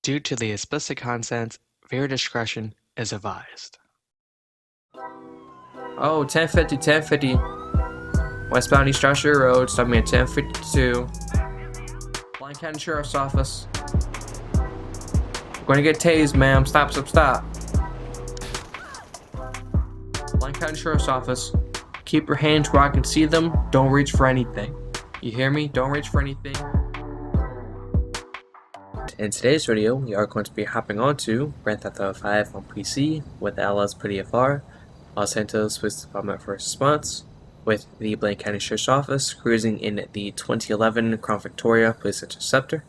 Due to the explicit content, viewer discretion is advised. Oh, 1050, westbound East Joshua Road, stopping at 1052. Blaine County Sheriff's Office. We're gonna get tased, ma'am. Stop. Blaine County Sheriff's Office. Keep your hands where I can see them. Don't reach for anything. You hear me? Don't reach for anything. In today's video, we are going to be hopping on to Grand Theft Auto 5 on PC with LSPDFR, Los Santos Police Department First Response, with the Blaine County Sheriff's Office cruising in the 2011 Crown Victoria Police Interceptor.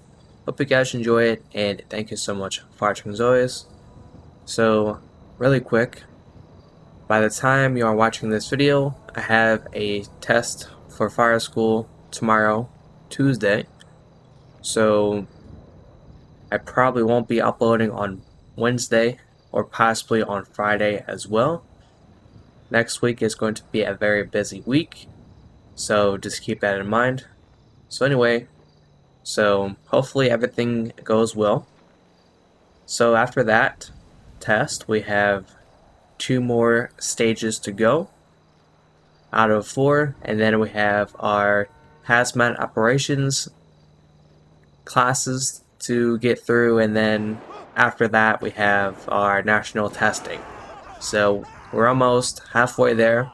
Hope you guys enjoy it, and thank you so much for watching as always. So, really quick, by the time you are watching this video, I have a test for fire school tomorrow, Tuesday. So, I probably won't be uploading on Wednesday or possibly on Friday as well. Next week is going to be a very busy week, so just keep that in mind. So anyway, hopefully everything goes well. So after that test, we have 2 more stages to go out of 4, and then we have our hazmat operations classes to get through, and then after that we have our national testing. So we're almost halfway there.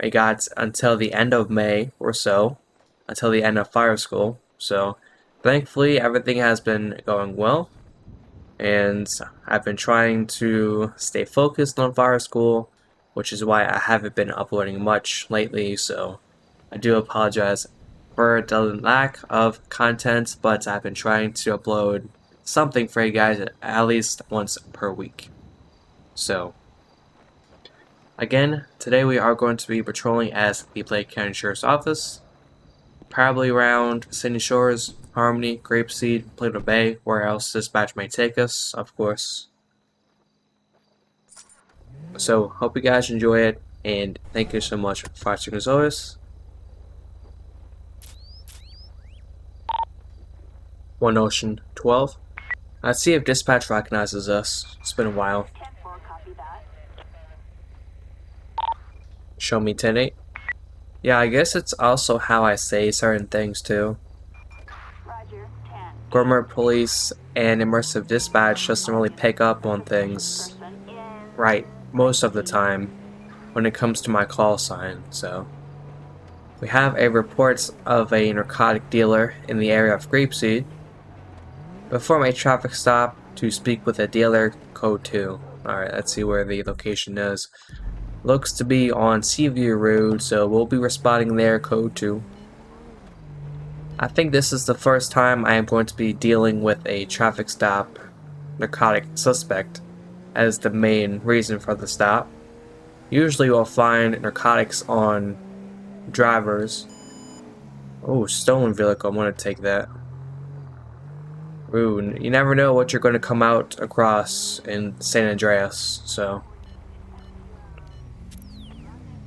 We got until the end of May or so, until the end of fire school. So thankfully everything has been going well, and I've been trying to stay focused on fire school, which is why I haven't been uploading much lately. So I do apologize for the lack of content, but I've been trying to upload something for you guys at least once per week. So again, today we are going to be patrolling as the Blaine County Sheriff's Office, probably around Sandy Shores, Harmony, Grapeseed, Plato Bay, where else dispatch may take us, of course. So hope you guys enjoy it, and thank you so much for watching as always. One Ocean 12. Let's see if dispatch recognizes us. It's been a while. Show me 10-8. Yeah, I guess it's also how I say certain things too. Grammar police and immersive dispatch doesn't really pick up on things right most of the time when it comes to my call sign. So we have a report of a narcotic dealer in the area of Grapeseed. Perform a traffic stop to speak with a dealer, code 2. Alright, let's see where the location is. Looks to be on Seaview Road, so we'll be responding there, code 2. I think this is the first time I am going to be dealing with a traffic stop narcotic suspect as the main reason for the stop. Usually you'll find narcotics on drivers. Oh, stolen vehicle, I'm going to take that. Ooh, you never know what you're going to come out across in San Andreas, so.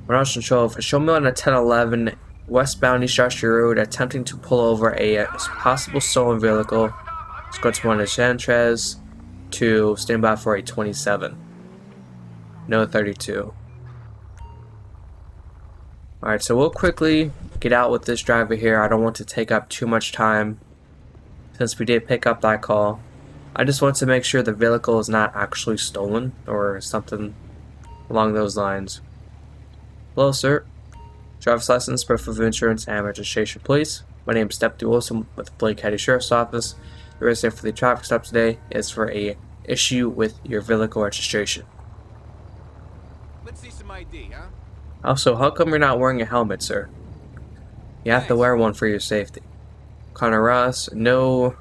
Russian 12, show me on a 1011 westbound East Joshua Road attempting to pull over a possible stolen vehicle. Let's go to one of Chantres to stand by for a 27. No 32. Alright, so we'll quickly get out with this driver here. I don't want to take up too much time since we did pick up that call. I just want to make sure the vehicle is not actually stolen or something along those lines. Hello, sir. Driver's license, proof of insurance, and registration, please. My name is Deputy Wilson with the Blaine County Sheriff's Office. The reason for the traffic stop today is for a issue with your vehicle registration. Let's see some ID, huh? Also, how come you're not wearing a helmet, sir? You have to wear one for your safety. Connor Ross, no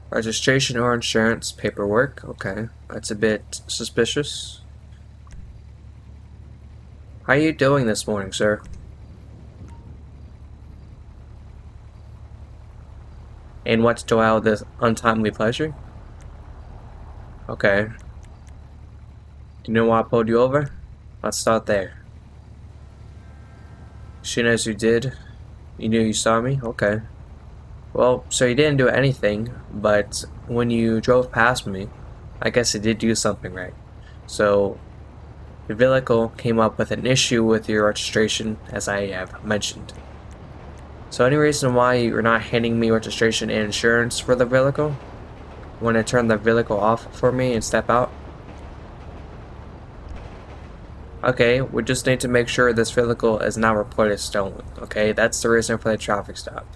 registration or insurance paperwork. Okay, that's a bit suspicious. How are you doing this morning, sir? And what's to allow this untimely pleasure? Okay. Do you know why I pulled you over? Let's start there. As soon as you did, you knew you saw me? Okay. Well, so you didn't do anything, but when you drove past me, I guess it did do something right. So, the vehicle came up with an issue with your registration, as I have mentioned. So, any reason why you're not handing me registration and insurance for the vehicle? Want to turn the vehicle off for me and step out? Okay, we just need to make sure this vehicle is not reported stolen. Okay, that's the reason for the traffic stop.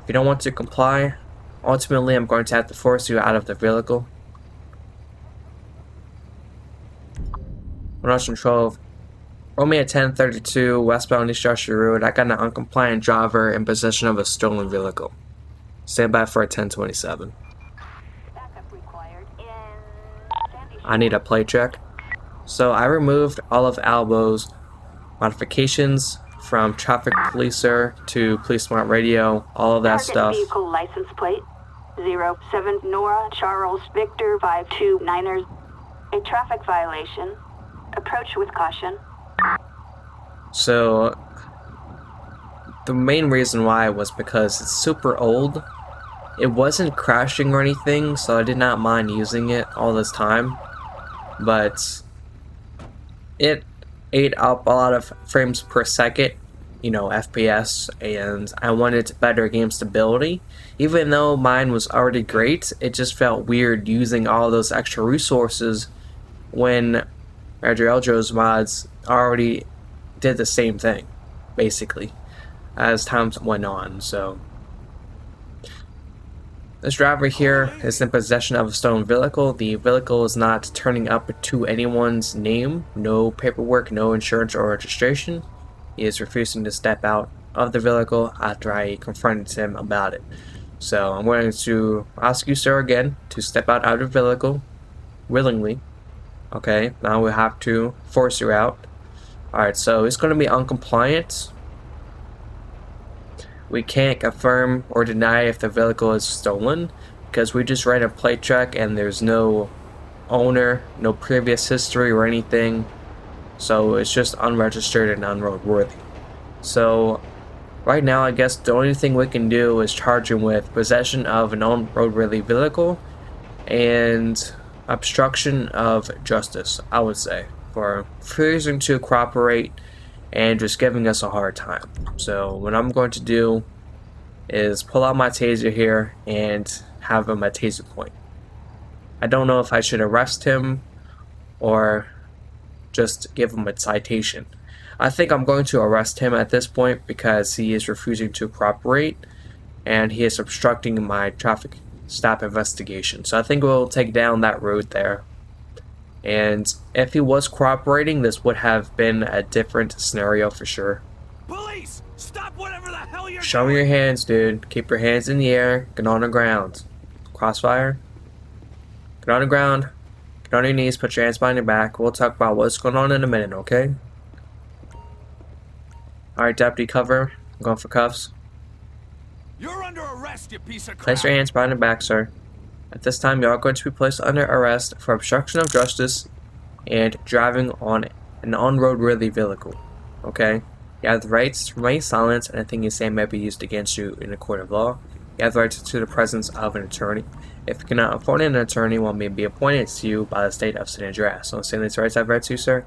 If you don't want to comply, ultimately I'm going to have to force you out of the vehicle. 112. Roll me at 1032 westbound East Joshua Road. I got an uncompliant driver in possession of a stolen vehicle. Stand by for a 1027. I need a plate check. So I removed all of Albo's modifications from traffic policer to police smart radio, all of that stuff. Vehicle license plate 07 Nora Charles Victor 529ers. A traffic violation. Approach with caution. So the main reason why was because it's super old. It wasn't crashing or anything, so I did not mind using it all this time. But it ate up a lot of frames per second, you know, FPS, and I wanted better game stability. Even though mine was already great, it just felt weird using all those extra resources when Major Eljo's mods already did the same thing, basically, as time went on. So this driver here is in possession of a stolen vehicle. The vehicle is not turning up to anyone's name, no paperwork, no insurance or registration. He is refusing to step out of the vehicle after I confronted him about it. So I'm going to ask you, sir, again to step out of the vehicle willingly. Okay, now we have to force you out. Alright, so it's going to be uncompliant. We can't confirm or deny if the vehicle is stolen because we just ran a plate check and there's no owner, no previous history or anything. So it's just unregistered and unroadworthy. So right now I guess the only thing we can do is charge him with possession of an unroadworthy vehicle and obstruction of justice, I would say, for refusing to cooperate and just giving us a hard time. So what I'm going to do is pull out my taser here and have him at taser point. I don't know if I should arrest him or just give him a citation. I think I'm going to arrest him at this point because he is refusing to cooperate and he is obstructing my traffic stop investigation. So I think we'll take down that road there. And if he was cooperating, this would have been a different scenario for sure. Police! Stop whatever the hell you're Show me doing! your hands, dude. Keep your hands in the air. Get on the ground. Crossfire. Get on the ground. Get on your knees. Put your hands behind your back. We'll talk about what's going on in a minute, okay? Alright, deputy, cover. I'm going for cuffs. You're under arrest, you piece of crap! Place your hands behind your back, sir. At this time, you are going to be placed under arrest for obstruction of justice and driving on an on-road-worthy vehicle. Okay? You have the rights to remain silent, and anything you say may be used against you in a court of law. You have the right to the presence of an attorney. If you cannot afford an attorney, one may be appointed to you by the state of San Andreas. So, saying these rights I've read to you, sir?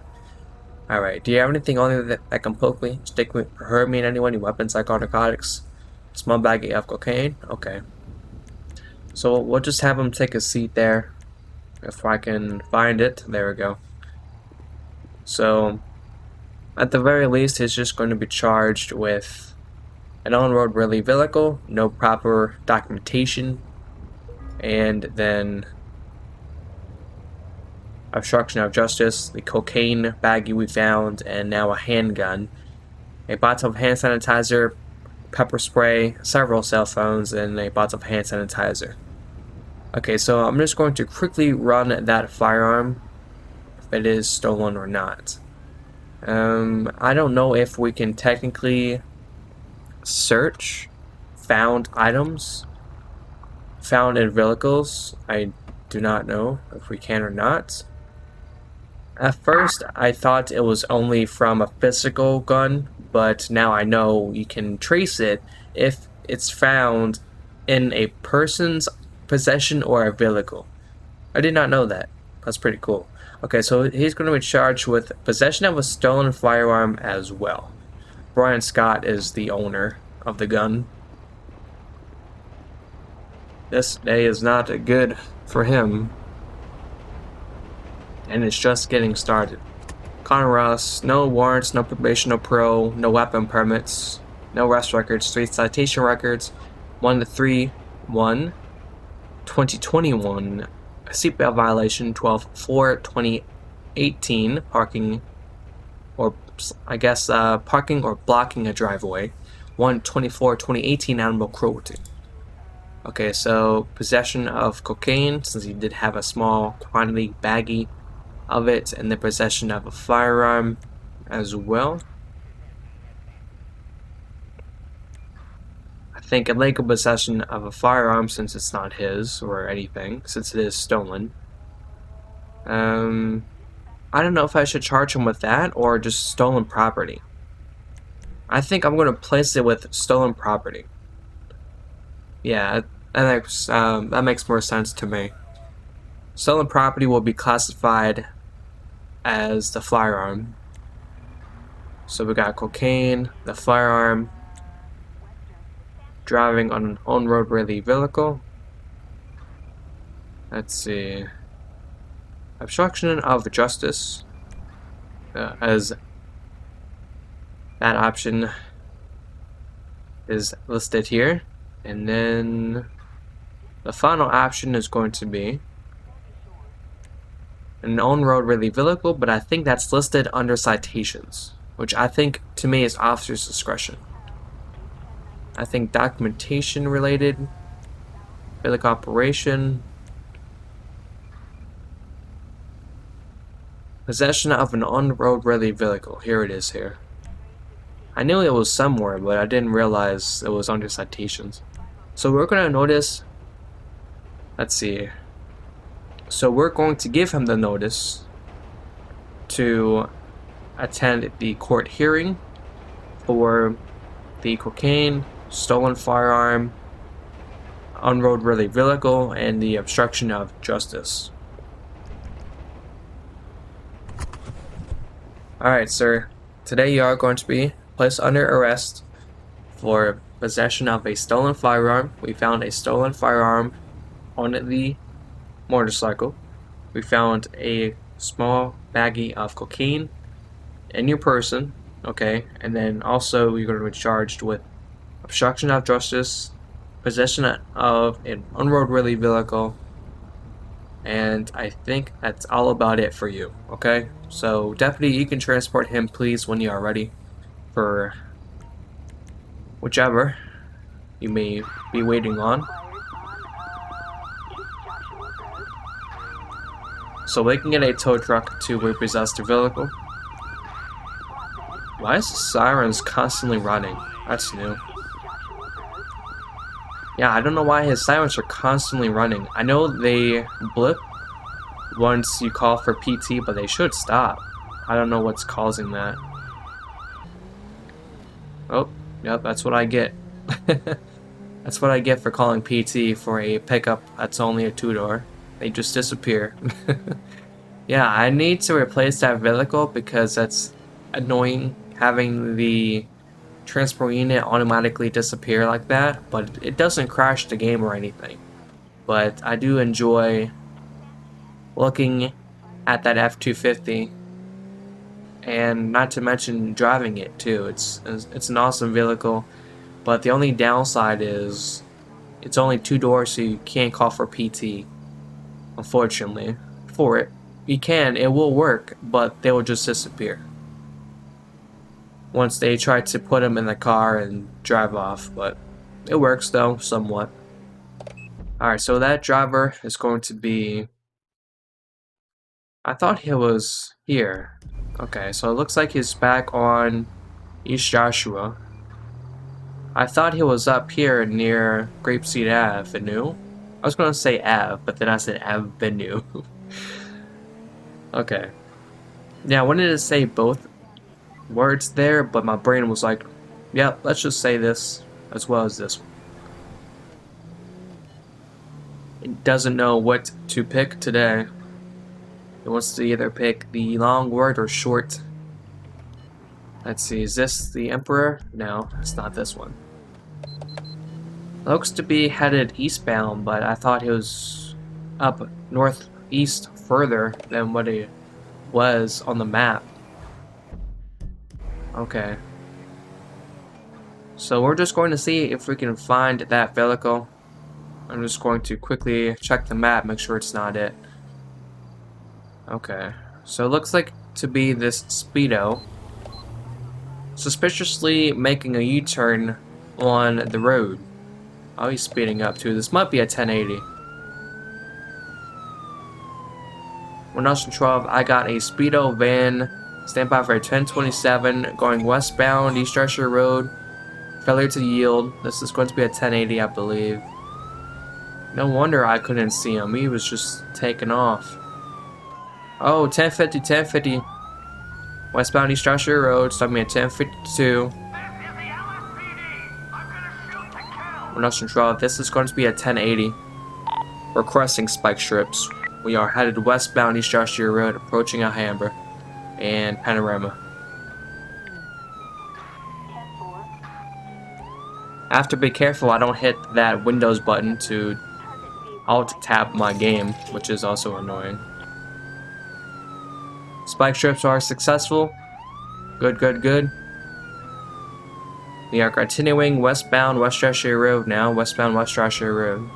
Alright, do you have anything on you that can poke me, stick me, or hurt me in any way? Any weapons, like narcotics? Small baggie of cocaine? Okay. So we'll just have him take a seat there. If I can find it. There we go. So, at the very least, he's just going to be charged with an on-road worthy vehicle, no proper documentation, and then obstruction of justice, the cocaine baggie we found, and now a handgun, a bottle of hand sanitizer, pepper spray, several cell phones, and a bottle of hand sanitizer. Okay, so I'm just going to quickly run that firearm, if it is stolen or not. I don't know if we can technically search found items found in vehicles. I do not know if we can or not. At first, I thought it was only from a physical gun, but now I know you can trace it if it's found in a person's possession or a vehicle. I did not know that. That's pretty cool. Okay, so he's going to be charged with possession of a stolen firearm as well. Brian Scott is the owner of the gun. This day is not good for him. And it's just getting started. Connor Ross, no warrants, no probation, no parole, no weapon permits, no arrest records, 3 citation records, 1 to 3, 1, 2021, a seatbelt violation, 12/4/2018, parking, or I guess parking or blocking a driveway, 1/24/2018, animal cruelty. Okay, so possession of cocaine, since he did have a small quantity baggie of it, and the possession of a firearm as well. I think illegal possession of a firearm, since it's not his or anything, since it is stolen. I don't know if I should charge him with that or just stolen property. I think I'm going to place it with stolen property. Yeah, that makes more sense to me. Stolen property will be classified as the firearm. So we got cocaine, the firearm, driving on an on-road worthy vehicle. Let's see. Obstruction of justice, as that option is listed here. And then the final option is going to be an on-road worthy vehicle, but I think that's listed under citations, which I think to me is officer's discretion. I think documentation related, vehicle operation, possession of an on-road worthy vehicle. Here it is here. I knew it was somewhere, but I didn't realize it was under citations. So we're going to notice, let's see. So we're going to give him the notice to attend the court hearing for the cocaine, stolen firearm, on-road worthy vehicle, and the obstruction of justice. Alright, sir. Today you are going to be placed under arrest for possession of a stolen firearm. We found a stolen firearm on the motorcycle. We found a small baggie of cocaine in your person, okay, and then also you're going to be charged with obstruction of justice, possession of an unroadworthy vehicle, and I think that's all about it for you, okay? So deputy, you can transport him please when you are ready for whichever you may be waiting on. So we can get a tow truck to repossess the vehicle. Why is the sirens constantly running? That's new. Yeah, I don't know why his sirens are constantly running. I know they blip once you call for PT, but they should stop. I don't know what's causing that. Oh, yep, that's what I get. That's what I get for calling PT for a pickup that's only a 2-door. They just disappear. Yeah, I need to replace that vehicle because that's annoying having the transport unit automatically disappear like that, but it doesn't crash the game or anything. But I do enjoy looking at that F-250, and not to mention driving it too. It's an awesome vehicle, but the only downside is it's only 2 doors, so you can't call for PT, unfortunately. For it, you can, it will work, but they will just disappear once they try to put them in the car and drive off. But it works though, somewhat. Alright, so that driver is going to be, I thought he was here. Okay, so it looks like he's back on East Joshua. I thought he was up here near Grapeseed Avenue. I was going to say Ave, but then I said Avenue. Okay. Yeah, I wanted to say both words there, but my brain was like, yeah, let's just say this as well as this one. doesn't know what to pick today. He wants to either pick the long word or short. Let's see, is this the Emperor? No, it's not this one. Looks to be headed eastbound, but I thought he was up northeast further than what he was on the map. Okay. So we're just going to see if we can find that vehicle. I'm just going to quickly check the map, make sure it's not it. Okay. So it looks like to be this Speedo. Suspiciously making a U-turn on the road. Oh, he's speeding up too. This might be a 1080. 1012, I got a Speedo van. Stand by for a 1027 going westbound East Drescher Road. Failure to yield. This is going to be a 1080, I believe. No wonder I couldn't see him. He was just taking off. Oh, 1050, 1050. Westbound East Drescher Road, stopping me at 1052. 1012, this is going to be a 1080. We're crossing spike strips. We are headed westbound East Drescher Road, approaching Alhambra and Panorama. I have to be careful I don't hit that Windows button to Alt-tab my game, which is also annoying. Spike strips are successful. Good, good, good. We are continuing westbound West Drescher Road now. Westbound West Drescher Road.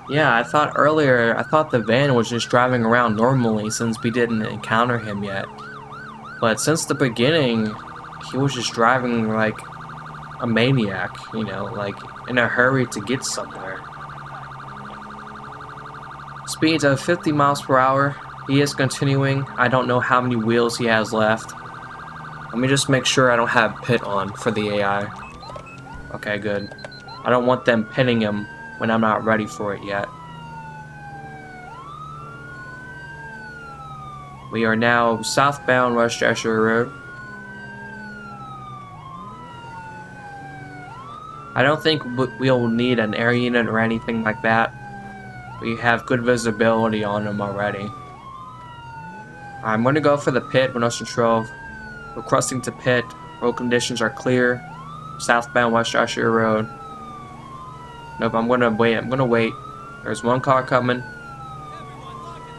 Yeah, I thought the van was just driving around normally since we didn't encounter him yet. But since the beginning, he was just driving like a maniac, you know, like in a hurry to get somewhere. Speeds of 50 miles per hour. He is continuing. I don't know how many wheels he has left. Let me just make sure I don't have pit on for the AI. Okay, good. I don't want them pitting him when I'm not ready for it yet. We are now southbound West Drescher Road. I don't think we'll need an air unit or anything like that. We have good visibility on him already. I'm going to go for the pit, 1012. We're crossing to pit. Road conditions are clear. Southbound West Drescher Road. Nope, I'm going to wait. I'm going to wait. There's one car coming.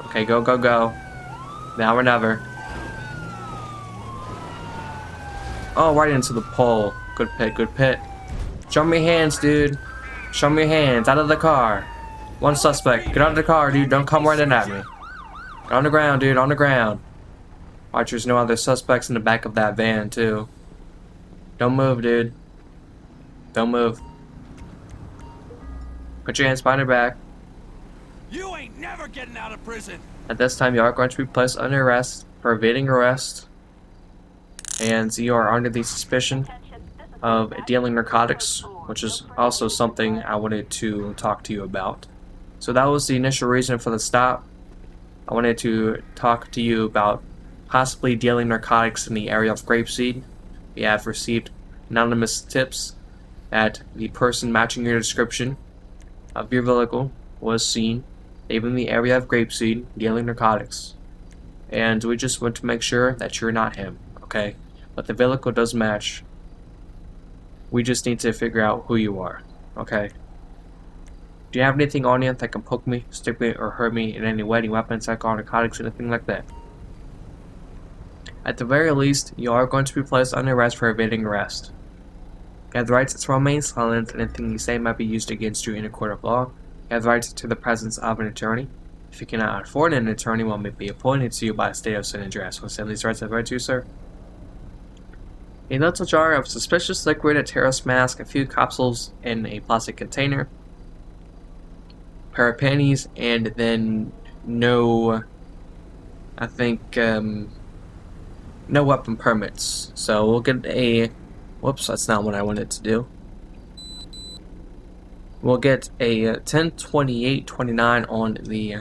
Okay, go, go, go. Now or never. Oh, right into the pole. Good pit, good pit. Show me your hands, dude. Show me your hands. Out of the car. One suspect. Get out of the car, dude. Don't come running at me. Get on the ground, dude. On the ground. Watch, there's no other suspects in the back of that van, too. Don't move, dude. Don't move. Put your hands behind your back. You ain't never getting out of prison. At this time, you are going to be placed under arrest for evading arrest. And you are under the suspicion of dealing narcotics, which is also something I wanted to talk to you about. So that was the initial reason for the stop. I wanted to talk to you about possibly dealing narcotics in the area of Grapeseed. We have received anonymous tips that the person matching your description of your vehicle was seen leaving the area of Grapeseed dealing narcotics. And we just want to make sure that you're not him, okay? But the vehicle does match. We just need to figure out who you are, okay? Do you have anything on you that can poke me, stick me, or hurt me in any way? Any weapons, alcohol, narcotics, anything like that? At the very least, you are going to be placed under arrest for evading arrest. You have the right to remain silent, and anything you say might be used against you in a court of law. You have the right to the presence of an attorney. If you cannot afford an attorney, one may be appointed to you by a state of San Andreas. Will these rights have right to you, sir? A little jar of suspicious liquid, a terrorist mask, a few capsules in a plastic container, pair of panties, and then no, I think, no weapon permits. So we'll get a, whoops, that's not what I wanted to do. We'll get a 102829 on the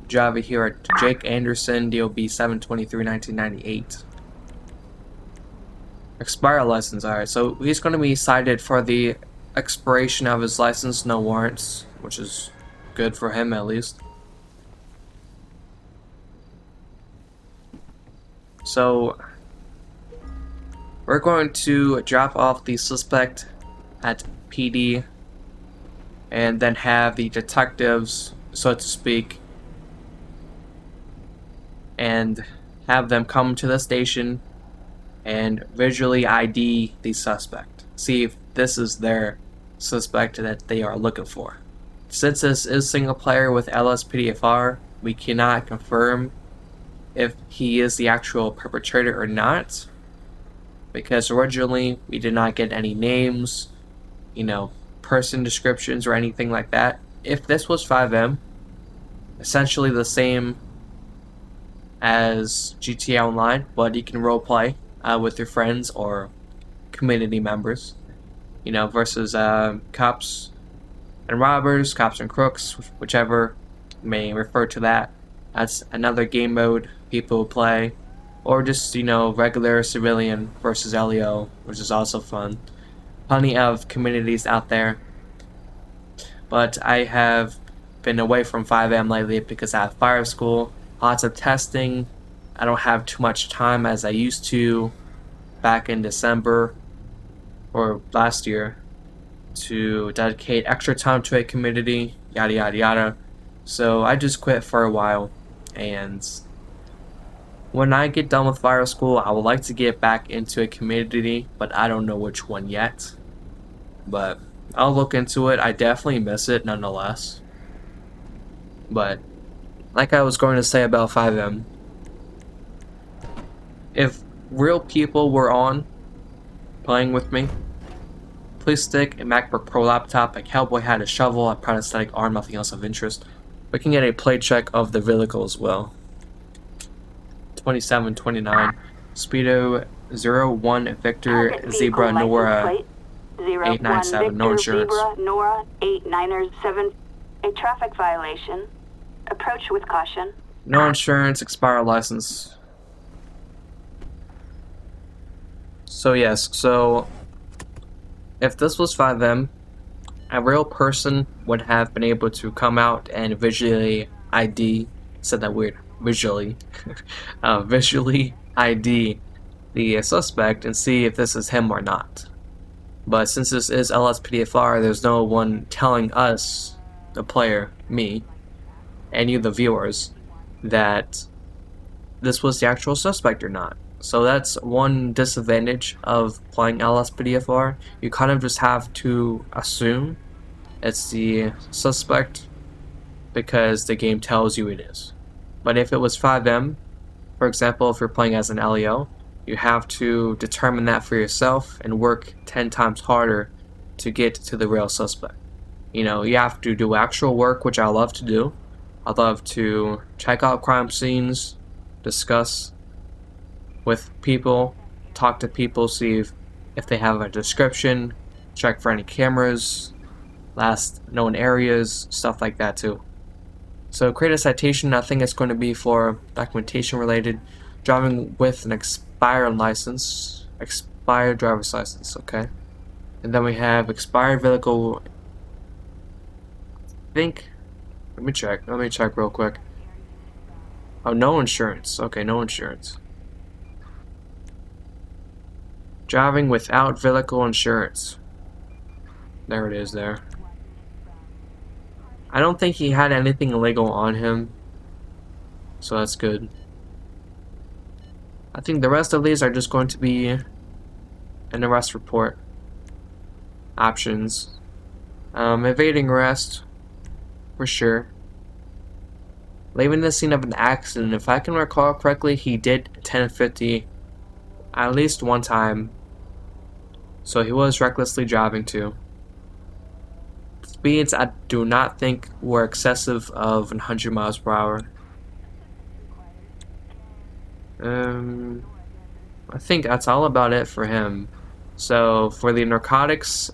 Java here at Jake Anderson, DOB 7/23/1998. Expire license, alright, so he's going to be cited for the expiration of his license, no warrants, which is good for him at least. So we're going to drop off the suspect at PD and then have the detectives, so to speak, and have them come to the station and visually ID the suspect. See if this is their suspect that they are looking for. Since this is single player with LSPDFR, we cannot confirm if he is the actual perpetrator or not, because originally we did not get any names, person descriptions or anything like that. If this was 5M, essentially the same as GTA Online, but you can roleplay with your friends or community members, versus cops and robbers, cops and crooks, whichever you may refer to that. That's another game mode people play, or just regular civilian versus LEO, which is also fun. Plenty of communities out there, but I have been away from 5M lately because I have fire school, lots of testing. I don't have too much time as I used to back in December or last year to dedicate extra time to a community, yada yada yada. So I just quit for a while, and when I get done with fire school, I would like to get back into a community, but I don't know which one yet. But I'll look into it. I definitely miss it nonetheless. But like I was going to say about 5M, if real people were on playing with me, please stick a MacBook Pro laptop, a cowboy hat, a shovel, a prosthetic arm, nothing else of interest. We can get a plate check of the vehicle as well. 2729 Speedo 01 Victor Zebra Nora 897, no insurance. Zebra Nora 897. A traffic violation. Approach with caution. No insurance, expired license. So yes, so if this was 5M, a real person would have been able to come out and visually ID, said that weird, visually, visually ID the suspect and see if this is him or not. But since this is LSPDFR, there's no one telling us, the player, me, and you the viewers, that this was the actual suspect or not. So that's one disadvantage of playing LSPDFR. You kind of just have to assume it's the suspect because the game tells you it is. But if it was 5M, for example, if you're playing as an LEO, you have to determine that for yourself and work 10 times harder to get to the real suspect. You have to do actual work, which I love to do. I love to check out crime scenes, discuss with people, talk to people, see if they have a description, check for any cameras, last known areas, stuff like that too. So create a citation. I think it's going to be for documentation related. Driving with an expired license, expired driver's license, okay. And then we have expired vehicle. I think, let me check real quick. Oh, no insurance. Okay, no insurance. Driving without vehicle insurance. There it is there. I don't think he had anything illegal on him, so that's good. I think the rest of these are just going to be an arrest report. Options. Evading arrest, for sure. Leaving the scene of an accident. If I can recall correctly, he did 1050 at least one time. So he was recklessly driving too. Speeds I do not think were excessive of 100 miles per hour. I think that's all about it for him. So for the narcotics,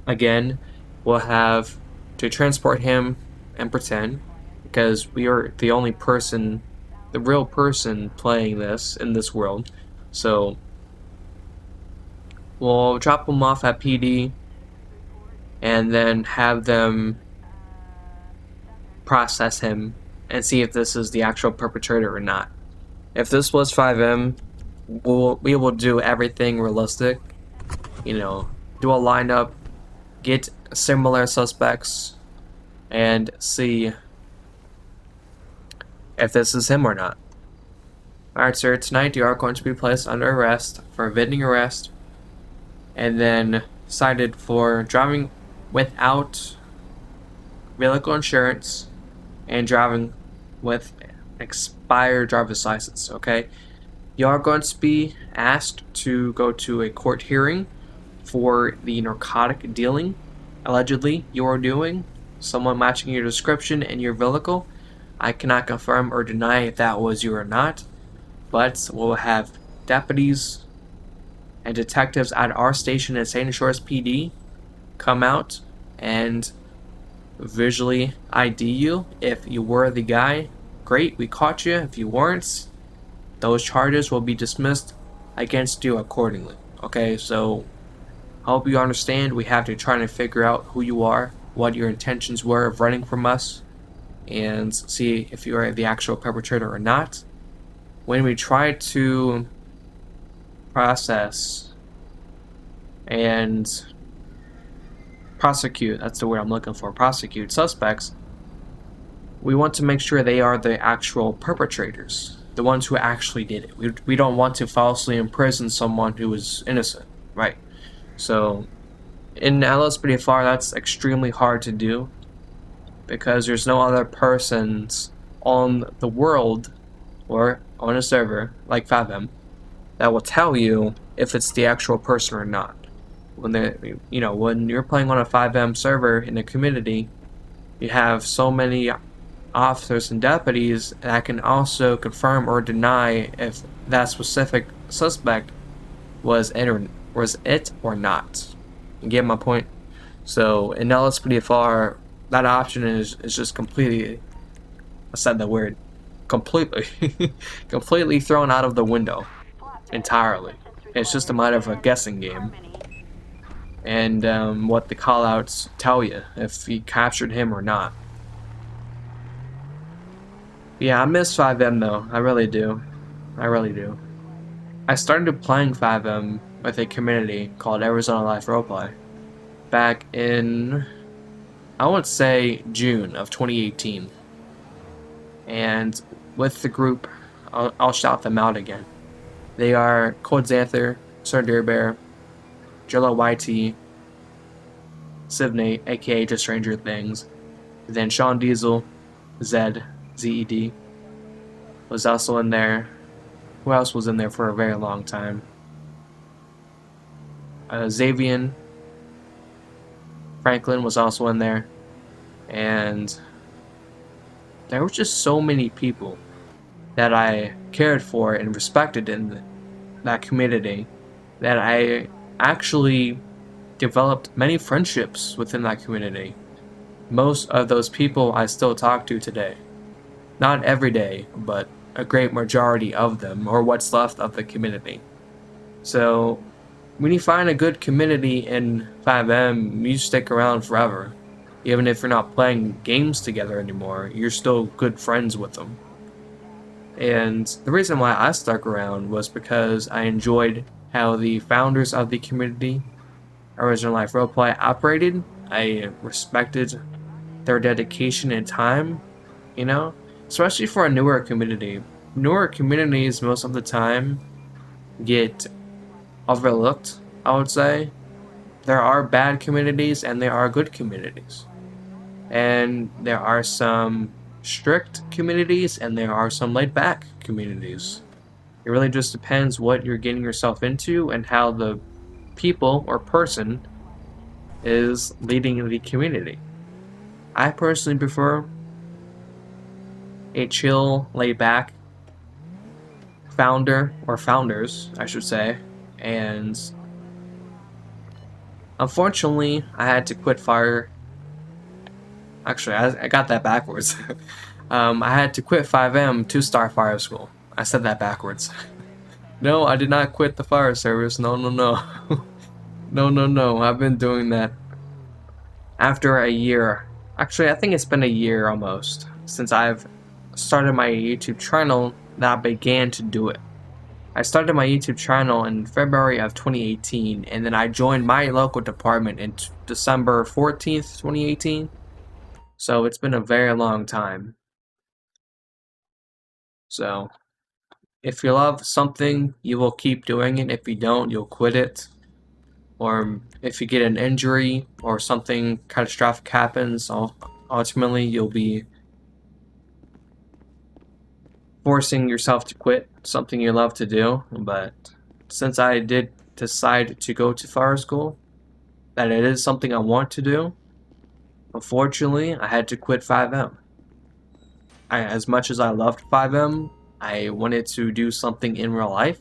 again, we'll have to transport him and pretend, because we are the only person, the real person playing this in this world. So we'll drop him off at PD, and then have them process him and see if this is the actual perpetrator or not. If this was 5M, we will do everything realistic. You know, do a lineup, get similar suspects, and see if this is him or not. Alright, sir, tonight you are going to be placed under arrest for evading arrest and then cited for driving without vehicle insurance and driving with expired driver's license, okay? You are going to be asked to go to a court hearing for the narcotic dealing allegedly you are doing, someone matching your description and your vehicle. I cannot confirm or deny if that was you or not, but we'll have deputies and detectives at our station at St. Shores PD come out and visually ID you. If you were the guy, great, we caught you. If you weren't, those charges will be dismissed against you accordingly. Okay, so I hope you understand. We have to try to figure out who you are, what your intentions were of running from us, and see if you are the actual perpetrator or not. When we try to process and prosecute, that's the word I'm looking for, prosecute suspects, we want to make sure they are the actual perpetrators, the ones who actually did it. We don't want to falsely imprison someone who is innocent, right? So in LSPDFR, that's extremely hard to do because there's no other persons on the world or on a server like Fathom that will tell you if it's the actual person or not. When when you're playing on a 5M server in the community, you have so many officers and deputies that can also confirm or deny if that specific suspect was it or not. You get my point? So in LSPDFR, that option is just completely, I said the word, completely completely thrown out of the window entirely. It's just a matter of a guessing game and what the callouts tell you if you captured him or not. Yeah, I miss 5M though. I really do. I really do. I started playing 5M with a community called Arizona Life Roleplay back in, I would say, June of 2018. And with the group, I'll shout them out again. They are Cold Xanther, Sir Deerbear, Jello YT, Sivnate, aka Just Stranger Things, then Sean Diesel, Zed, ZED, was also in there. Who else was in there for a very long time? Xavian Franklin was also in there. And there were just so many people that I cared for and respected in that community that I actually developed many friendships within that community. Most of those people I still talk to today. Not every day, but a great majority of them, or what's left of the community. So when you find a good community in 5M, you stick around forever. Even if you're not playing games together anymore, you're still good friends with them. And the reason why I stuck around was because I enjoyed how the founders of the community, Original Life Roleplay, operated. I respected their dedication and time, especially for a newer community. Newer communities most of the time get overlooked, I would say. There are bad communities and there are good communities. And there are some strict communities and there are some laid-back communities. It really just depends what you're getting yourself into and how the people or person is leading the community. I personally prefer a chill, laid-back founder, or founders, I should say, and unfortunately, I had to quit fire. Actually, I got that backwards. I had to quit 5M to start fire school. I said that backwards. No, I did not quit the fire service. No. No. I've been doing that after a year, actually I think it's been a year almost since I've started my YouTube channel that I began to do it. I started my YouTube channel in February of 2018, and then I joined my local department in December 14th, 2018. So it's been a very long time. So if you love something, you will keep doing it. If you don't, you'll quit it. Or if you get an injury or something catastrophic happens, ultimately you'll be forcing yourself to quit something you love to do. But since I did decide to go to fire school, that it is something I want to do, unfortunately I had to quit 5M. As much as I loved 5M, I wanted to do something in real life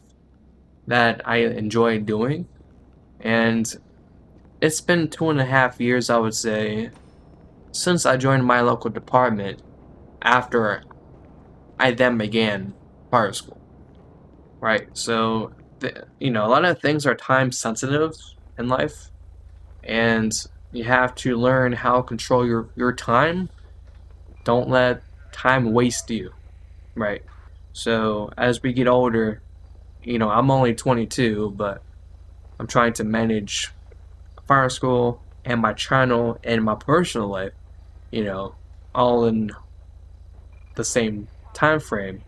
that I enjoy doing, and it's been 2.5 years, I would say, since I joined my local department after I then began fire school. Right, so a lot of things are time sensitive in life, and you have to learn how to control your time. Don't let time waste you, right? So as we get older, I'm only 22, but I'm trying to manage fire school and my channel and my personal life, all in the same time frame,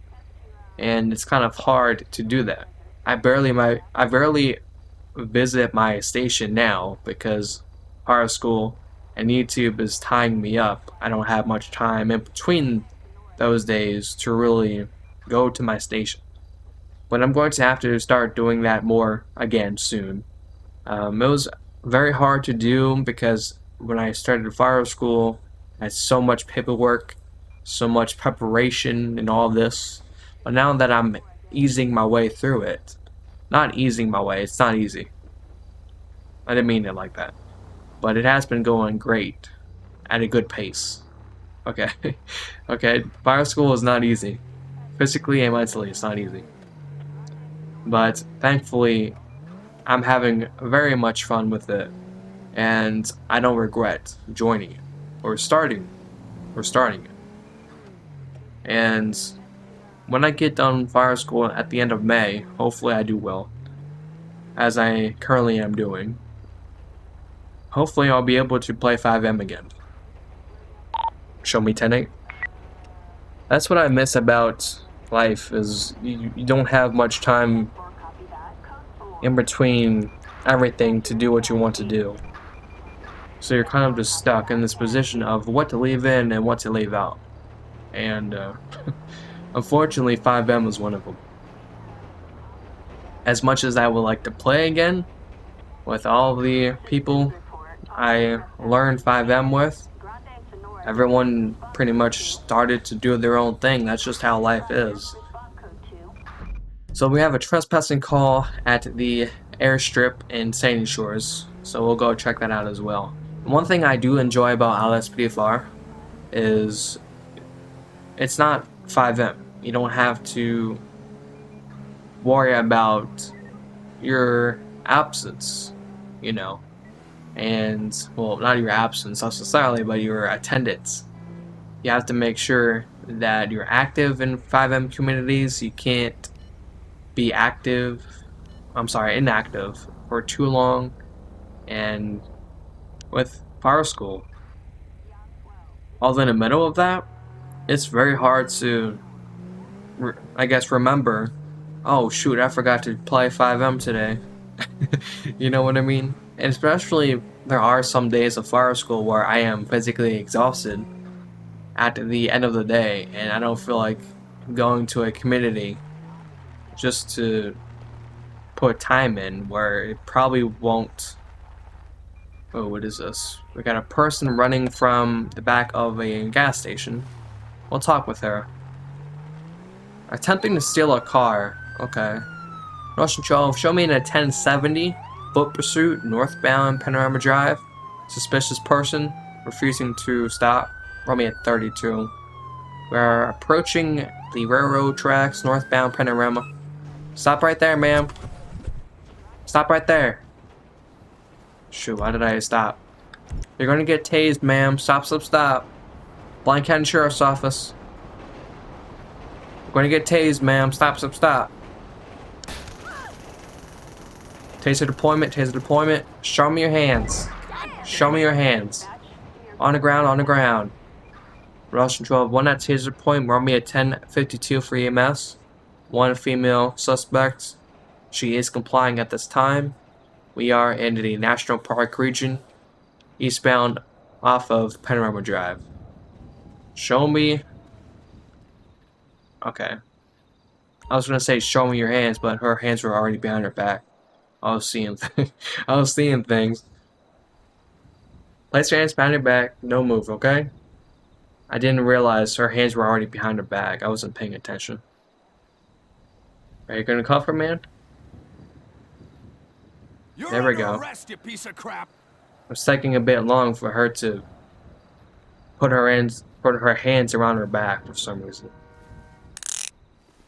and it's kind of hard to do that. I barely visit my station now because fire school and YouTube is tying me up. I don't have much time in between those days to really go to my station. But I'm going to have to start doing that more again soon. It was very hard to do because when I started fire school, I had so much paperwork, so much preparation and all this. But now that I'm easing my way through it, not easing my way, it's not easy. I didn't mean it like that. But it has been going great at a good pace. Okay. Okay, fire school is not easy. Physically and mentally, it's not easy. But thankfully, I'm having very much fun with it, and I don't regret joining it or starting it. And when I get done fire school at the end of May, hopefully I do well, as I currently am doing. Hopefully I'll be able to play 5M again. Show me 10-8. That's what I miss about life, is you don't have much time in between everything to do what you want to do. So you're kind of just stuck in this position of what to leave in and what to leave out. And unfortunately 5M is one of them. As much as I would like to play again with all the people I learned 5M with, everyone pretty much started to do their own thing. That's just how life is. So we have a trespassing call at the airstrip in Sandy Shores, so we'll go check that out as well. One thing I do enjoy about LSPDFR is it's not 5M. You don't have to worry about your absence, and, well, not your absence necessarily, but your attendance. You have to make sure that you're active in 5M communities. You can't be inactive for too long. And with fire school, although in the middle of that, it's very hard to, remember, oh shoot, I forgot to play 5M today. You know what I mean? And especially, there are some days of fire school where I am physically exhausted at the end of the day, and I don't feel like going to a community just to put time in where it probably won't. Oh, what is this? We got a person running from the back of a gas station. We'll talk with her. Attempting to steal a car. Okay. Rush control. Show me in a 1070. Foot pursuit. Northbound Panorama Drive. Suspicious person. Refusing to stop. Roll me at 32. We're approaching the railroad tracks. Northbound Panorama. Stop right there, ma'am. Stop right there. Shoot, why did I stop? You're gonna get tased, ma'am. Stop, stop, stop. Blaine County Sheriff's Office. You're gonna get tased, ma'am. Stop, stop, stop. Taser deployment, taser deployment. Show me your hands. Show me your hands. On the ground, on the ground. Russian 12, one at taser point. Roll me a 1052 for EMS. One female suspect. She is complying at this time. We are in the National Park region, eastbound off of Panorama Drive. Show me. Okay. I was gonna say show me your hands, but her hands were already behind her back. I was seeing I was seeing things. Place your hands behind your back, no move, okay? I didn't realize her hands were already behind her back. I wasn't paying attention. Are you gonna cuff her, man? You're There we under go. arrest, you piece of crap. It's taking a bit long for her to put her hands around her back for some reason.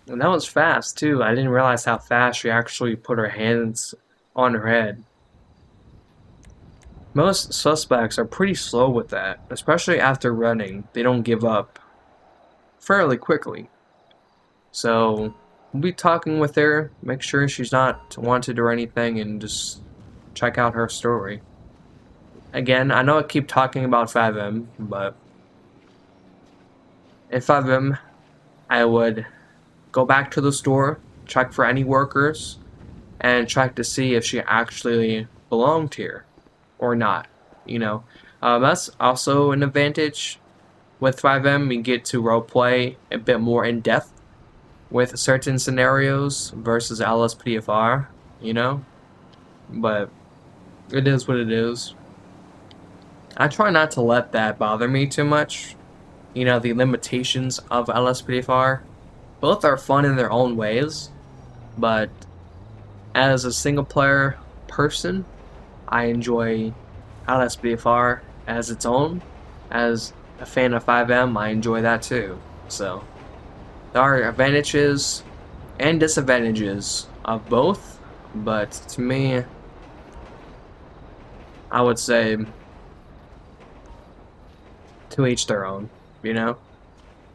And that was fast too. I didn't realize how fast she actually put her hands on her head. Most suspects are pretty slow with that, especially after running. They don't give up fairly quickly. So we'll be talking with her, make sure she's not wanted or anything, and just check out her story. Again, I know I keep talking about 5M, but in 5M, I would go back to the store, check for any workers, and check to see if she actually belonged here or not. You know, that's also an advantage with 5M. We get to roleplay a bit more in depth with certain scenarios versus LSPDFR, you know, but it is what it is. I try not to let that bother me too much. You know, the limitations of LSPDFR. Both are fun in their own ways, but as a single player person, I enjoy LSPDFR as its own. As a fan of 5M, I enjoy that too. So there are advantages and disadvantages of both, but to me, I would say to each their own, you know?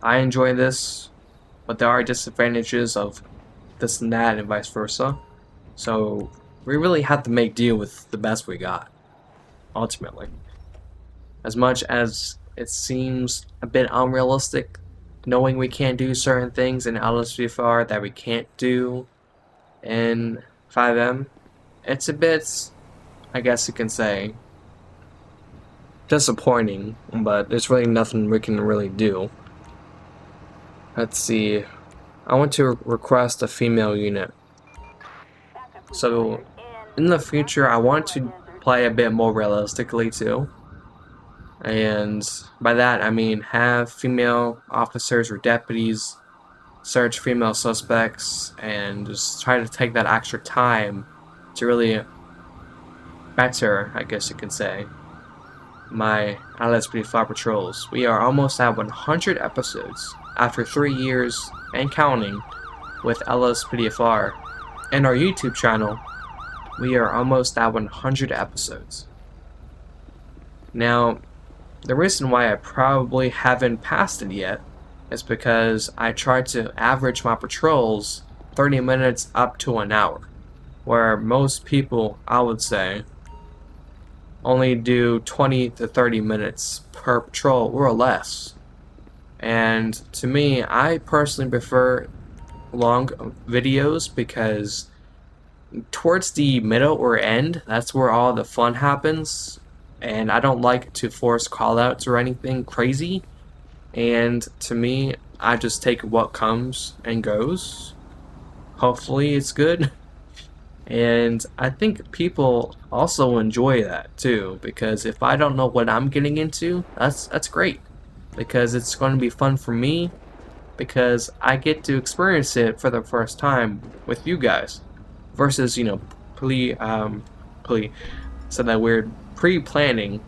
I enjoy this, but there are disadvantages of this and that and vice versa. So we really have to make do with the best we got, ultimately. As much as it seems a bit unrealistic, knowing we can't do certain things in LSPDFR that we can't do in 5M, it's a bit, I guess you can say, disappointing, but there's really nothing we can really do. Let's see. I want to request a female unit. So in the future, I want to play a bit more realistically too. And by that I mean have female officers or deputies search female suspects and just try to take that extra time to really better, I guess you can say, my LSPDFR Patrols. We are almost at 100 episodes after 3 years and counting with LSPDFR. And our YouTube channel, we are almost at 100 episodes. Now, the reason why I probably haven't passed it yet is because I tried to average my patrols 30 minutes up to an hour, where most people, I would say, only do 20 to 30 minutes per patrol or less. And to me, I personally prefer long videos because towards the middle or end, that's where all the fun happens, and I don't like to force callouts or anything crazy. And to me, I just take what comes and goes. Hopefully it's good. And I think people also enjoy that too, because if I don't know what I'm getting into, that's great, because it's going to be fun for me, because I get to experience it for the first time with you guys, versus, you know, pre-planning,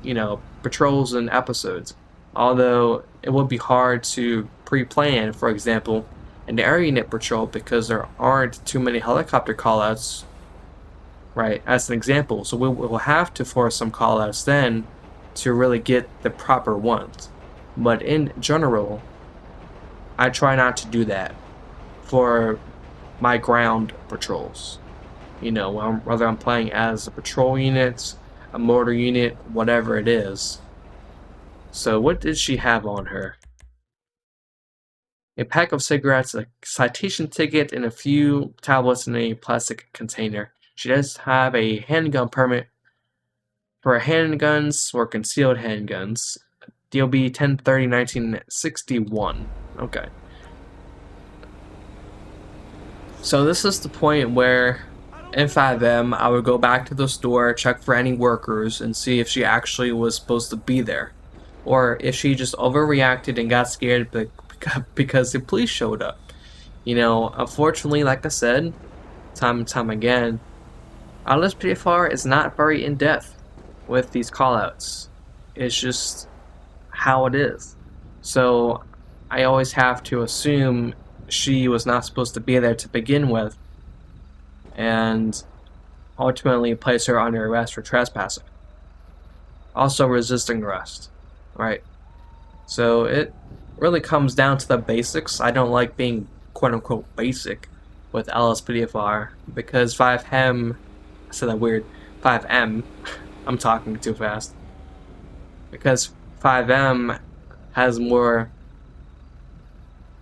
you know, patrols and episodes. Although it would be hard to pre-plan, for example, an area unit patrol, because there aren't too many helicopter callouts right? As an example. So we will have to force some callouts then to really get the proper ones. But in general, I try not to do that for my ground patrols. You know, whether I'm playing as a patrol unit, a mortar unit, whatever it is. So what did she have on her? A pack of cigarettes, a citation ticket, and a few tablets in a plastic container. She does have a handgun permit for handguns or concealed handguns. DOB 10/30/1961. Okay. So this is the point where in 5M I would go back to the store, check for any workers, and see if she actually was supposed to be there. Or if she just overreacted and got scared because the police showed up. You know, unfortunately, like I said, time and time again, LSPDFR is not very in-depth with these callouts. It's just how it is. So I always have to assume she was not supposed to be there to begin with, and ultimately place her under arrest for trespassing. Also resisting arrest, right? So it really comes down to the basics. I don't like being quote-unquote basic with LSPDFR because 5M, I said that weird, 5M, I'm talking too fast, because 5M has more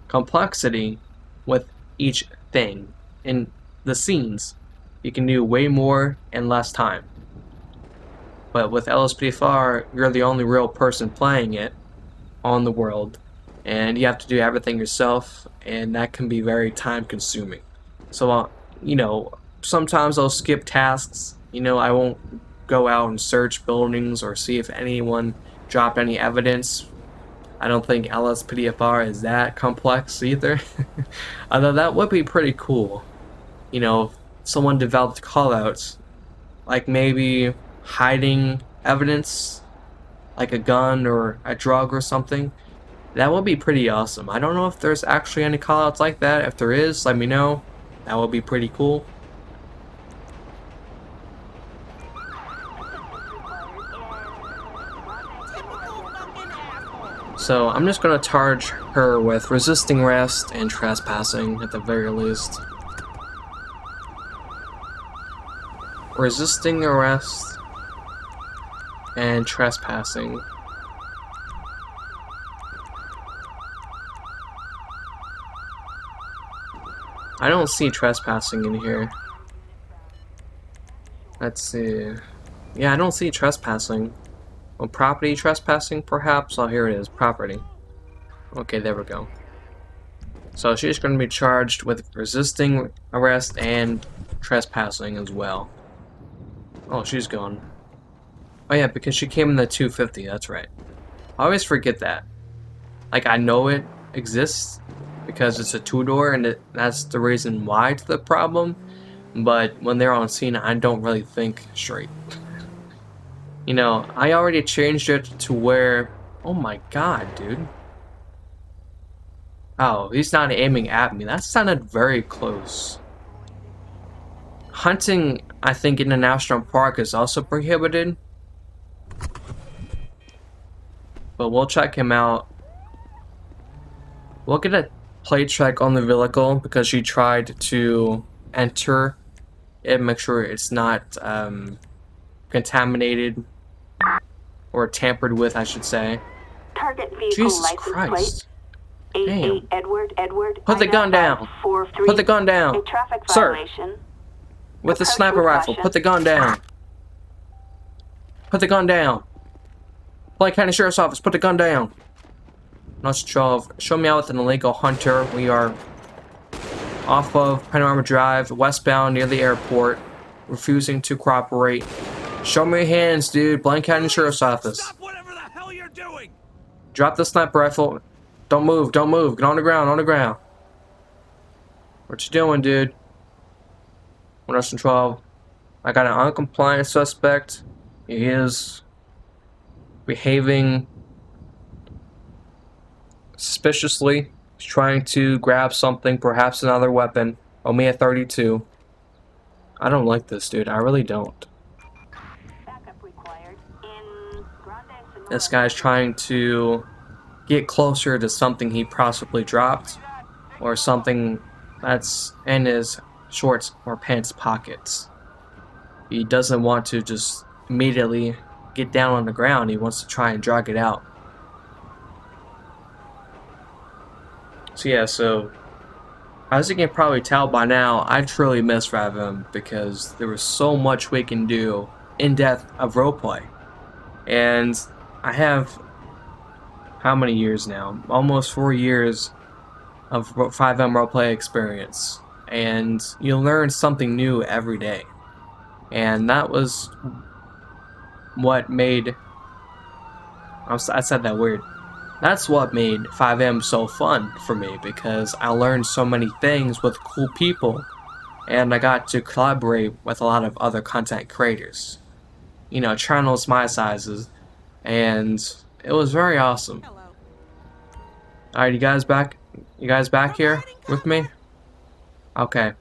complexity with each thing. In the scenes, you can do way more in less time. But with LSPDFR, you're the only real person playing it on the world, and you have to do everything yourself, and that can be very time consuming. So, you know, sometimes I'll skip tasks. You know, I won't go out and search buildings or see if anyone dropped any evidence. I don't think LSPDFR is that complex either. Although that would be pretty cool. You know, if someone developed callouts, like maybe hiding evidence, like a gun or a drug or something. That would be pretty awesome. I don't know if there's actually any callouts like that. If there is, let me know. That would be pretty cool. So I'm just gonna charge her with resisting arrest and trespassing at the very least. Resisting arrest and trespassing. I don't see trespassing in here. Let's see. Yeah, I don't see trespassing. Well, property trespassing, perhaps? Oh, here it is. Property. Okay, there we go. So she's going to be charged with resisting arrest and trespassing as well. Oh, she's gone. Oh yeah, because she came in the 250, that's right. I always forget that. Like, I know it exists because it's a two-door and that's the reason why it's the problem, but when they're on scene, I don't really think straight. You know, I already changed it to where... Oh my god, dude. Oh, he's not aiming at me. That sounded very close. Hunting, I think, in a national park is also prohibited. But we'll check him out. We'll get a plate check on the vehicle because she tried to enter and make sure it's not contaminated or tampered with, I should say. Target vehicle Jesus license Christ. plate. Damn. 88 Edward. Put the gun down. 43. Put the gun down. A traffic Sir. violation. With the Approach sniper with rifle. caution. Put the gun down. Put the gun down. Blaine County Sheriff's Office. Put the gun down. Show me out with an illegal hunter. We are off of Panorama Drive, westbound near the airport, refusing to cooperate. Show me your hands, dude. Blaine County Sheriff's Office. Stop whatever the hell you're doing! Drop the sniper rifle. Don't move, don't move. Get on the ground, on the ground. What you doing, dude? 112. I got an uncompliant suspect. He is behaving suspiciously. He's trying to grab something, perhaps another weapon. Owe me a 32. I don't like this dude. I really don't. Backup required in Grande Sonora. This guy's trying to get closer to something he possibly dropped, or something that's in his shorts or pants pockets. He doesn't want to just immediately get down on the ground. He wants to try and drag it out. So yeah, so as you can probably tell by now, I truly miss FiveM because there was so much we can do in depth of roleplay. And I have how many years now? Almost 4 years of FiveM roleplay experience. And you learn something new every day. And that was what made... I said that weird. That's what made FiveM so fun for me, because I learned so many things with cool people, and I got to collaborate with a lot of other content creators. You know, channels my sizes, and it was very awesome. Alright, you guys back? You guys back here with me? Okay.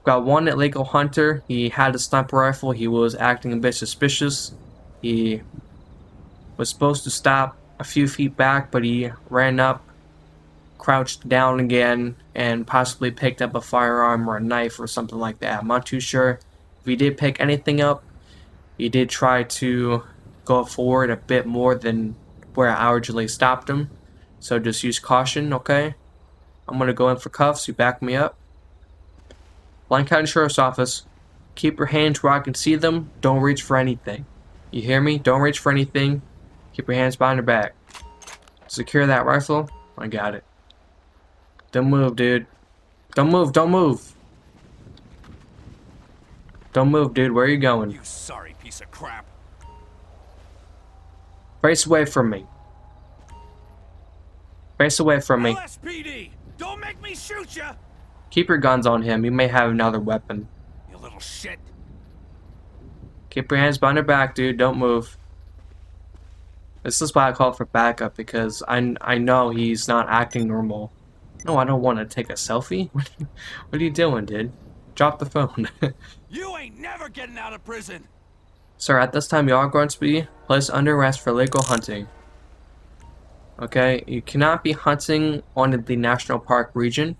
Got one illegal hunter. He had a sniper rifle. He was acting a bit suspicious. He was supposed to stop a few feet back, but he ran up, crouched down again, and possibly picked up a firearm or a knife or something like that. I'm not too sure if he did pick anything up. He did try to go forward a bit more than where I originally stopped him, so just use caution, okay? I'm gonna go in for cuffs. You back me up. Blaine County Sheriff's Office. Keep your hands where I can see them. Don't reach for anything. You hear me? Don't reach for anything. Keep your hands behind your back. Secure that rifle. I got it. Don't move, dude. Don't move, don't move. Don't move, dude. Where are you going? You sorry piece of crap. Face away from me. Face away from me. LSPD! Don't make me shoot ya! Keep your guns on him. He may have another weapon. You little shit. Keep your hands behind your back, dude. Don't move. This is why I call for backup, because I know he's not acting normal. No, I don't want to take a selfie. What are you doing, dude? Drop the phone. You ain't never getting out of prison. Sir, at this time you are going to be placed under arrest for illegal hunting. Okay, you cannot be hunting on the National Park region.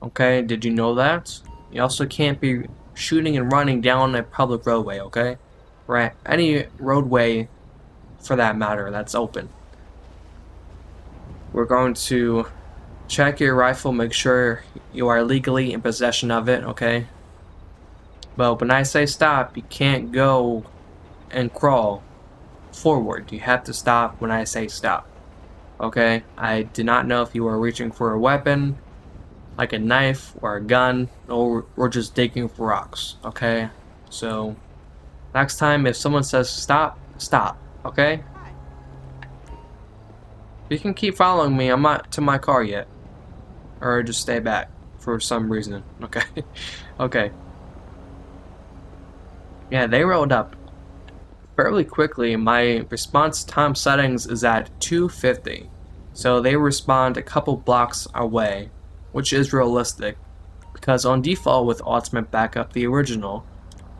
Okay, did you know that? You also can't be shooting and running down a public roadway, okay? Right, any roadway for that matter that's open. We're going to check your rifle, make sure you are legally in possession of it, okay? But when I say stop, you can't go and crawl forward. You have to stop when I say stop. Okay? I did not know if you were reaching for a weapon, like a knife or a gun, or we're just digging for rocks. Okay? So, next time if someone says stop, stop. Okay? You can keep following me. I'm not to my car yet. Or just stay back for some reason. Okay? Okay. Yeah, they rolled up fairly quickly. My response time settings is at 250. So they respond a couple blocks away, which is realistic. Because on default with Ultimate Backup, the original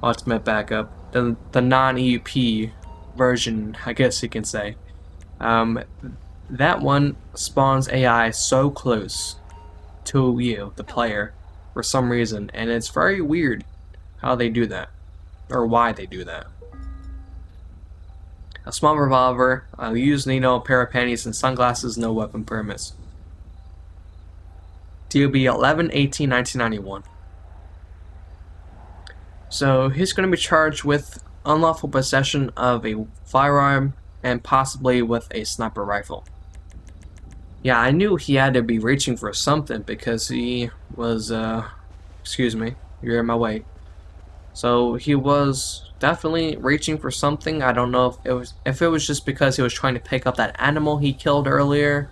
Ultimate Backup, the non-EUP version, I guess you can say, that one spawns AI so close to you, the player, for some reason, and it's very weird how they do that, or why they do that. A small revolver, use needle, a pair of panties, and sunglasses, no weapon permits. DOB 11/18/1991. So he's going to be charged with unlawful possession of a firearm and possibly with a sniper rifle. Yeah, I knew he had to be reaching for something because he was, excuse me, you're in my way. So he was definitely reaching for something. I don't know if it was just because he was trying to pick up that animal he killed earlier,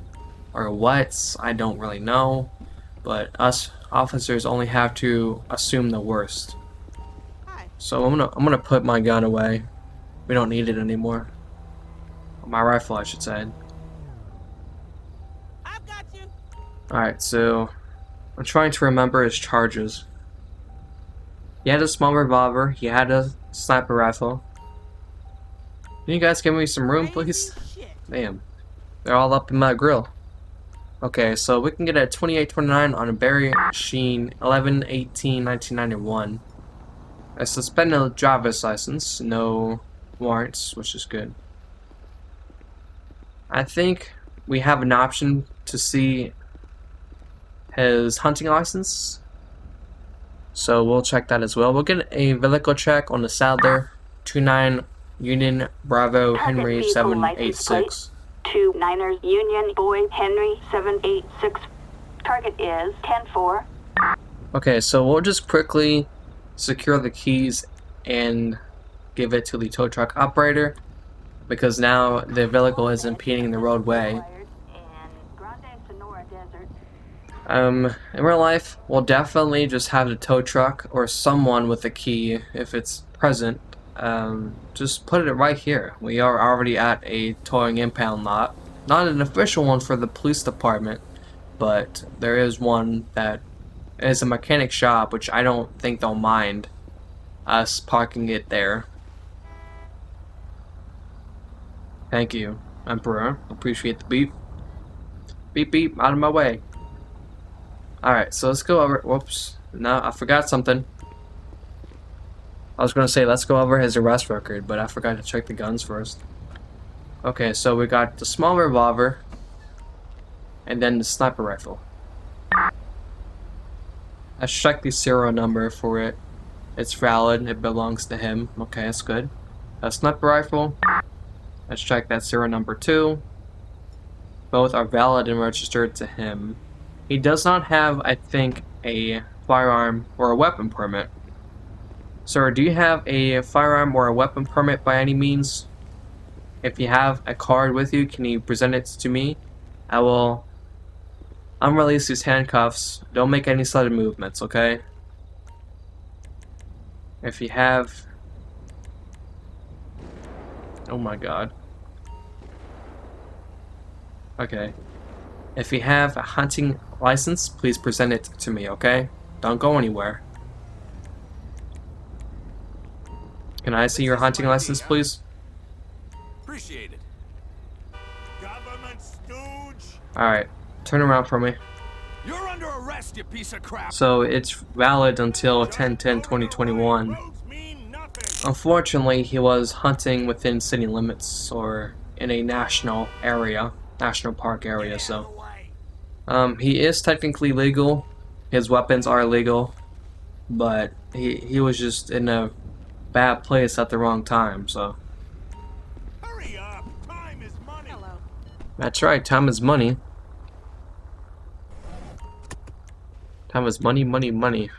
or what. I don't really know. But us officers only have to assume the worst. So I'm gonna put my gun away. We don't need it anymore. My rifle, I should say. I've got you. Alright, so I'm trying to remember his charges. He had a small revolver. He had a sniper rifle. Can you guys give me some room, please? Damn. They're all up in my grill. Okay, so we can get a 2829 on a Barry Sheen 11/18/1991. A suspended driver's license, no warrants, which is good. I think we have an option to see his hunting license, so we'll check that as well. We'll get a vehicle check on the Sadler 29 Union Bravo Henry 786. 29ers Union Boy Henry 786. Target is 10-4. Okay, so we'll just quickly secure the keys and give it to the tow truck operator, because now the vehicle is impeding the roadway. In real life, we'll definitely just have the tow truck or someone with the key, if it's present, just put it right here. We are already at a towing impound lot. Not an official one for the police department, but there is one that is a mechanic shop, which I don't think they'll mind us parking it there. Thank you, Emperor. Appreciate the beep. Beep beep, out of my way. Alright, so let's go over. Whoops. No, I forgot something. I was gonna say let's go over his arrest record, but I forgot to check the guns first. Okay, so we got the small revolver and then the sniper rifle. Let's check the serial number for it. It's valid, it belongs to him. Okay, that's good. A sniper rifle. Let's check that serial number too. Both are valid and registered to him. He does not have, I think, a firearm or a weapon permit. Sir, do you have a firearm or a weapon permit by any means? If you have a card with you, can you present it to me? I will unrelease these handcuffs. Don't make any sudden movements, okay? If you have... Oh my god. Okay. If you have a hunting license, please present it to me, okay? Don't go anywhere. Can I see your hunting license, please? Appreciate it. Government stooge. Alright, turn around for me. You're under arrest, you piece of crap. So it's valid until 10/10/2021. Unfortunately, he was hunting within city limits or in a national park area, so he is technically legal. His weapons are legal, but he was just in a bad place at the wrong time, so. Hurry up. Time is money. Hello. That's right, time is money. Time is money, money, money.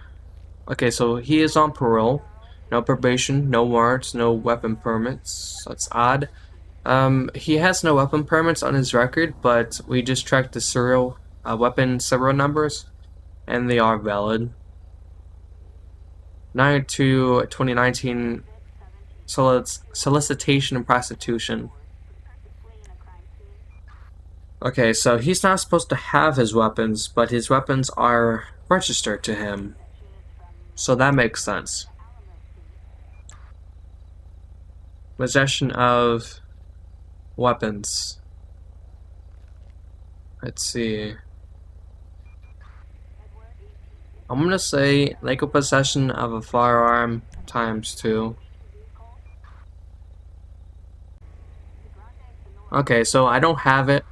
Okay, so he is on parole. No probation, no warrants, no weapon permits. That's odd. He has no weapon permits on his record, but we just checked the weapon serial numbers, and they are valid. 9/2/2019 solicitation and prostitution. Okay, so he's not supposed to have his weapons, but his weapons are registered to him. So that makes sense. Possession of weapons. Let's see. I'm gonna say legal possession of a firearm ×2. Okay, so I don't have it.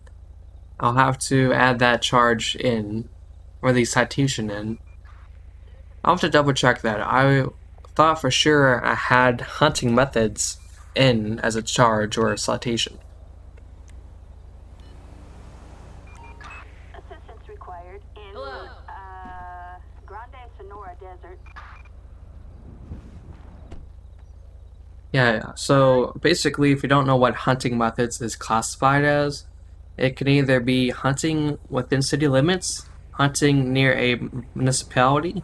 I'll have to add that charge in, or the citation in. I'll have to double check that. I thought for sure I had hunting methods in as a charge or a citation. Assistance required in Grande Sonora Desert. Yeah, so basically if you don't know what hunting methods is classified as, it can either be hunting within city limits, hunting near a municipality,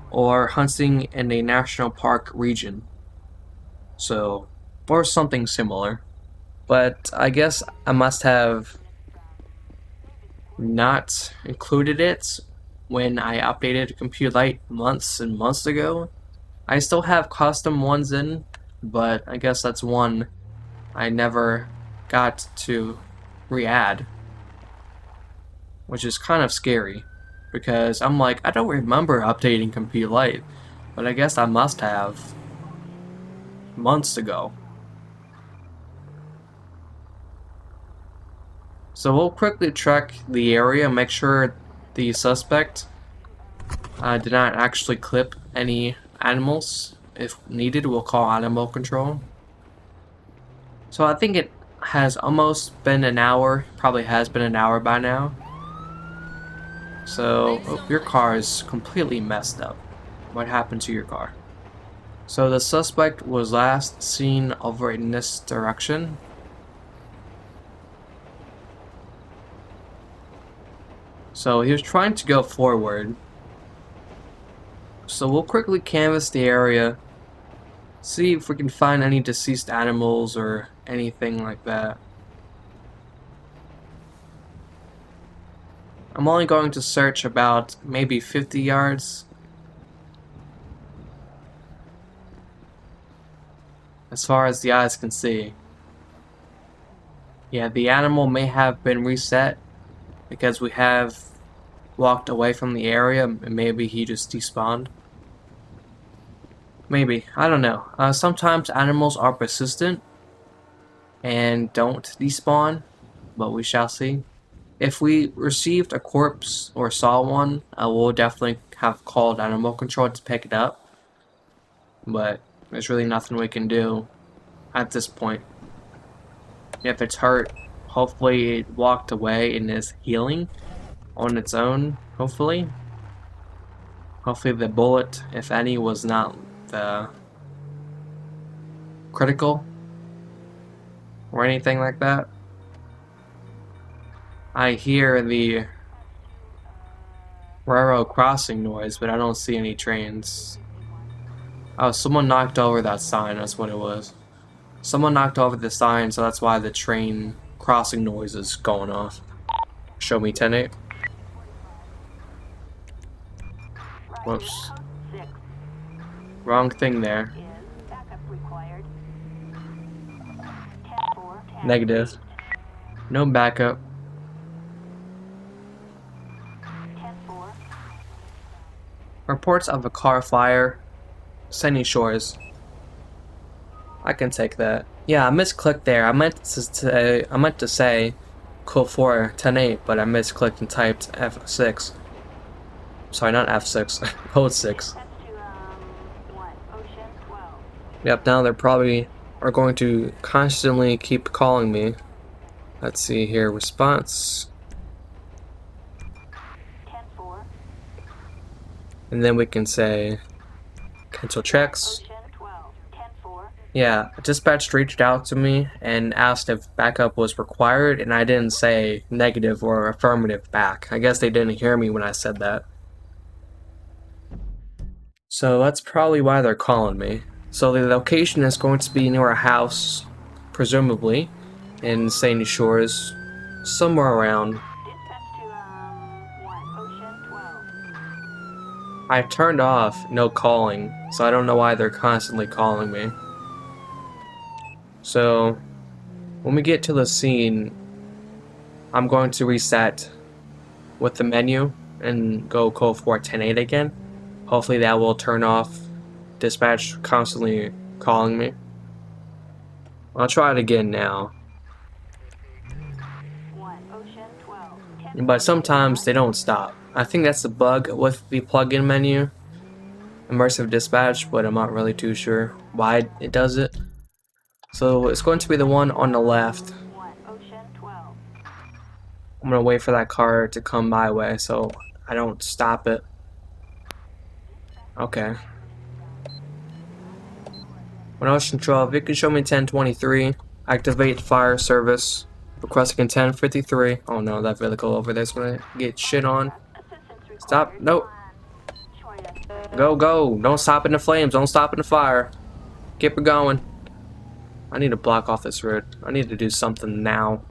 or hunting in a national park region. So, or something similar. But I guess I must have not included it when I updated Compute Lite months and months ago. I still have custom ones in, but I guess that's one I never got to re-add, which is kind of scary, because I'm like, I don't remember updating Compute Lite, but I guess I must have months ago. So we'll quickly check the area, make sure the suspect did not actually clip any animals. If needed, we'll call animal control. So I think it has almost been an hour, probably has been an hour by now. So, oh, your car is completely messed up. What happened to your car? So the suspect was last seen over in this direction. So he was trying to go forward. So we'll quickly canvass the area, see if we can find any deceased animals or anything like that. I'm only going to search about maybe 50 yards. As far as the eyes can see. Yeah, the animal may have been reset because we have walked away from the area and maybe he just despawned. Maybe, I don't know. Sometimes animals are persistent and don't despawn, but we shall see. If we received a corpse or saw one, we'll definitely have called animal control to pick it up. But there's really nothing we can do at this point. If it's hurt, hopefully it walked away and is healing on its own, hopefully. Hopefully the bullet, if any, was not the critical or anything like that. I hear the railroad crossing noise, but I don't see any trains. Oh, someone knocked over that sign, that's what it was. Someone knocked over the sign, so that's why the train crossing noise is going off. Show me 10-8. Whoops. Wrong thing there. Negative. No backup. Reports of a car fire. Sandy Shores. I can take that. Yeah, I misclicked there. I meant to say code 4 10-8, but I misclicked and typed F6. Sorry, not F6. Code 6. Yep, now they're probably are going to constantly keep calling me. Let's see here. Response. And then we can say cancel checks. Yeah, dispatch reached out to me and asked if backup was required, and I didn't say negative or affirmative back. I guess they didn't hear me when I said that. So that's probably why they're calling me. So the location is going to be near a house, presumably, in Sandy Shores, somewhere around. I turned off no calling, so I don't know why they're constantly calling me. So, when we get to the scene, I'm going to reset with the menu and go code 4 10-8 again. Hopefully that will turn off dispatch constantly calling me. I'll try it again now. But sometimes they don't stop. I think that's the bug with the plugin menu, immersive dispatch, but I'm not really too sure why it does it. So it's going to be the one on the left. I'm gonna wait for that car to come my way so I don't stop it. Okay. When Ocean 12, you can show me 1023. Activate fire service. Requesting 1053. Oh no, that vehicle over there's gonna get shit on. Stop. Nope. Go, go. Don't stop in the flames. Don't stop in the fire. Keep it going. I need to block off this road. I need to do something now.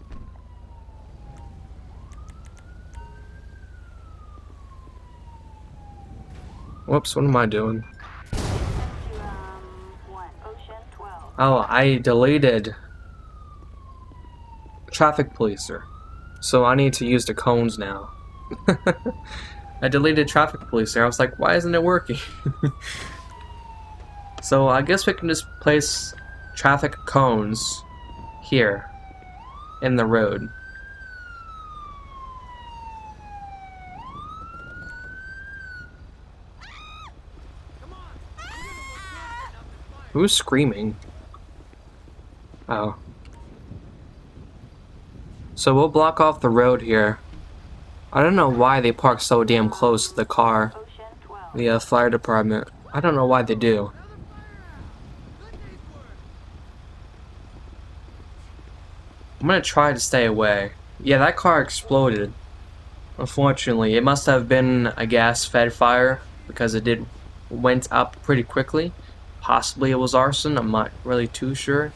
Whoops, what am I doing? Oh, I deleted traffic policer, so I need to use the cones now. I deleted traffic policer. I was like, why isn't it working? So I guess we can just place traffic cones here in the road. Who's screaming? Oh. So we'll block off the road here. I don't know why they park so damn close to the car. Ocean 12. The fire department. I don't know why they do. I'm gonna try to stay away. Yeah, that car exploded. Unfortunately, it must have been a gas-fed fire because it went up pretty quickly. Possibly it was arson. I'm not really too sure.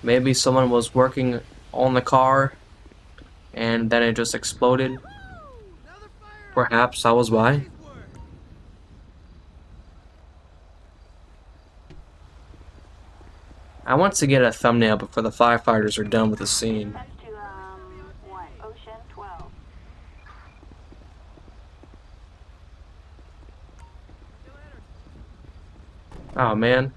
Maybe someone was working on the car and then it just exploded. Perhaps that was why. I want to get a thumbnail before the firefighters are done with the scene. That's to 1. Ocean 12. Oh man.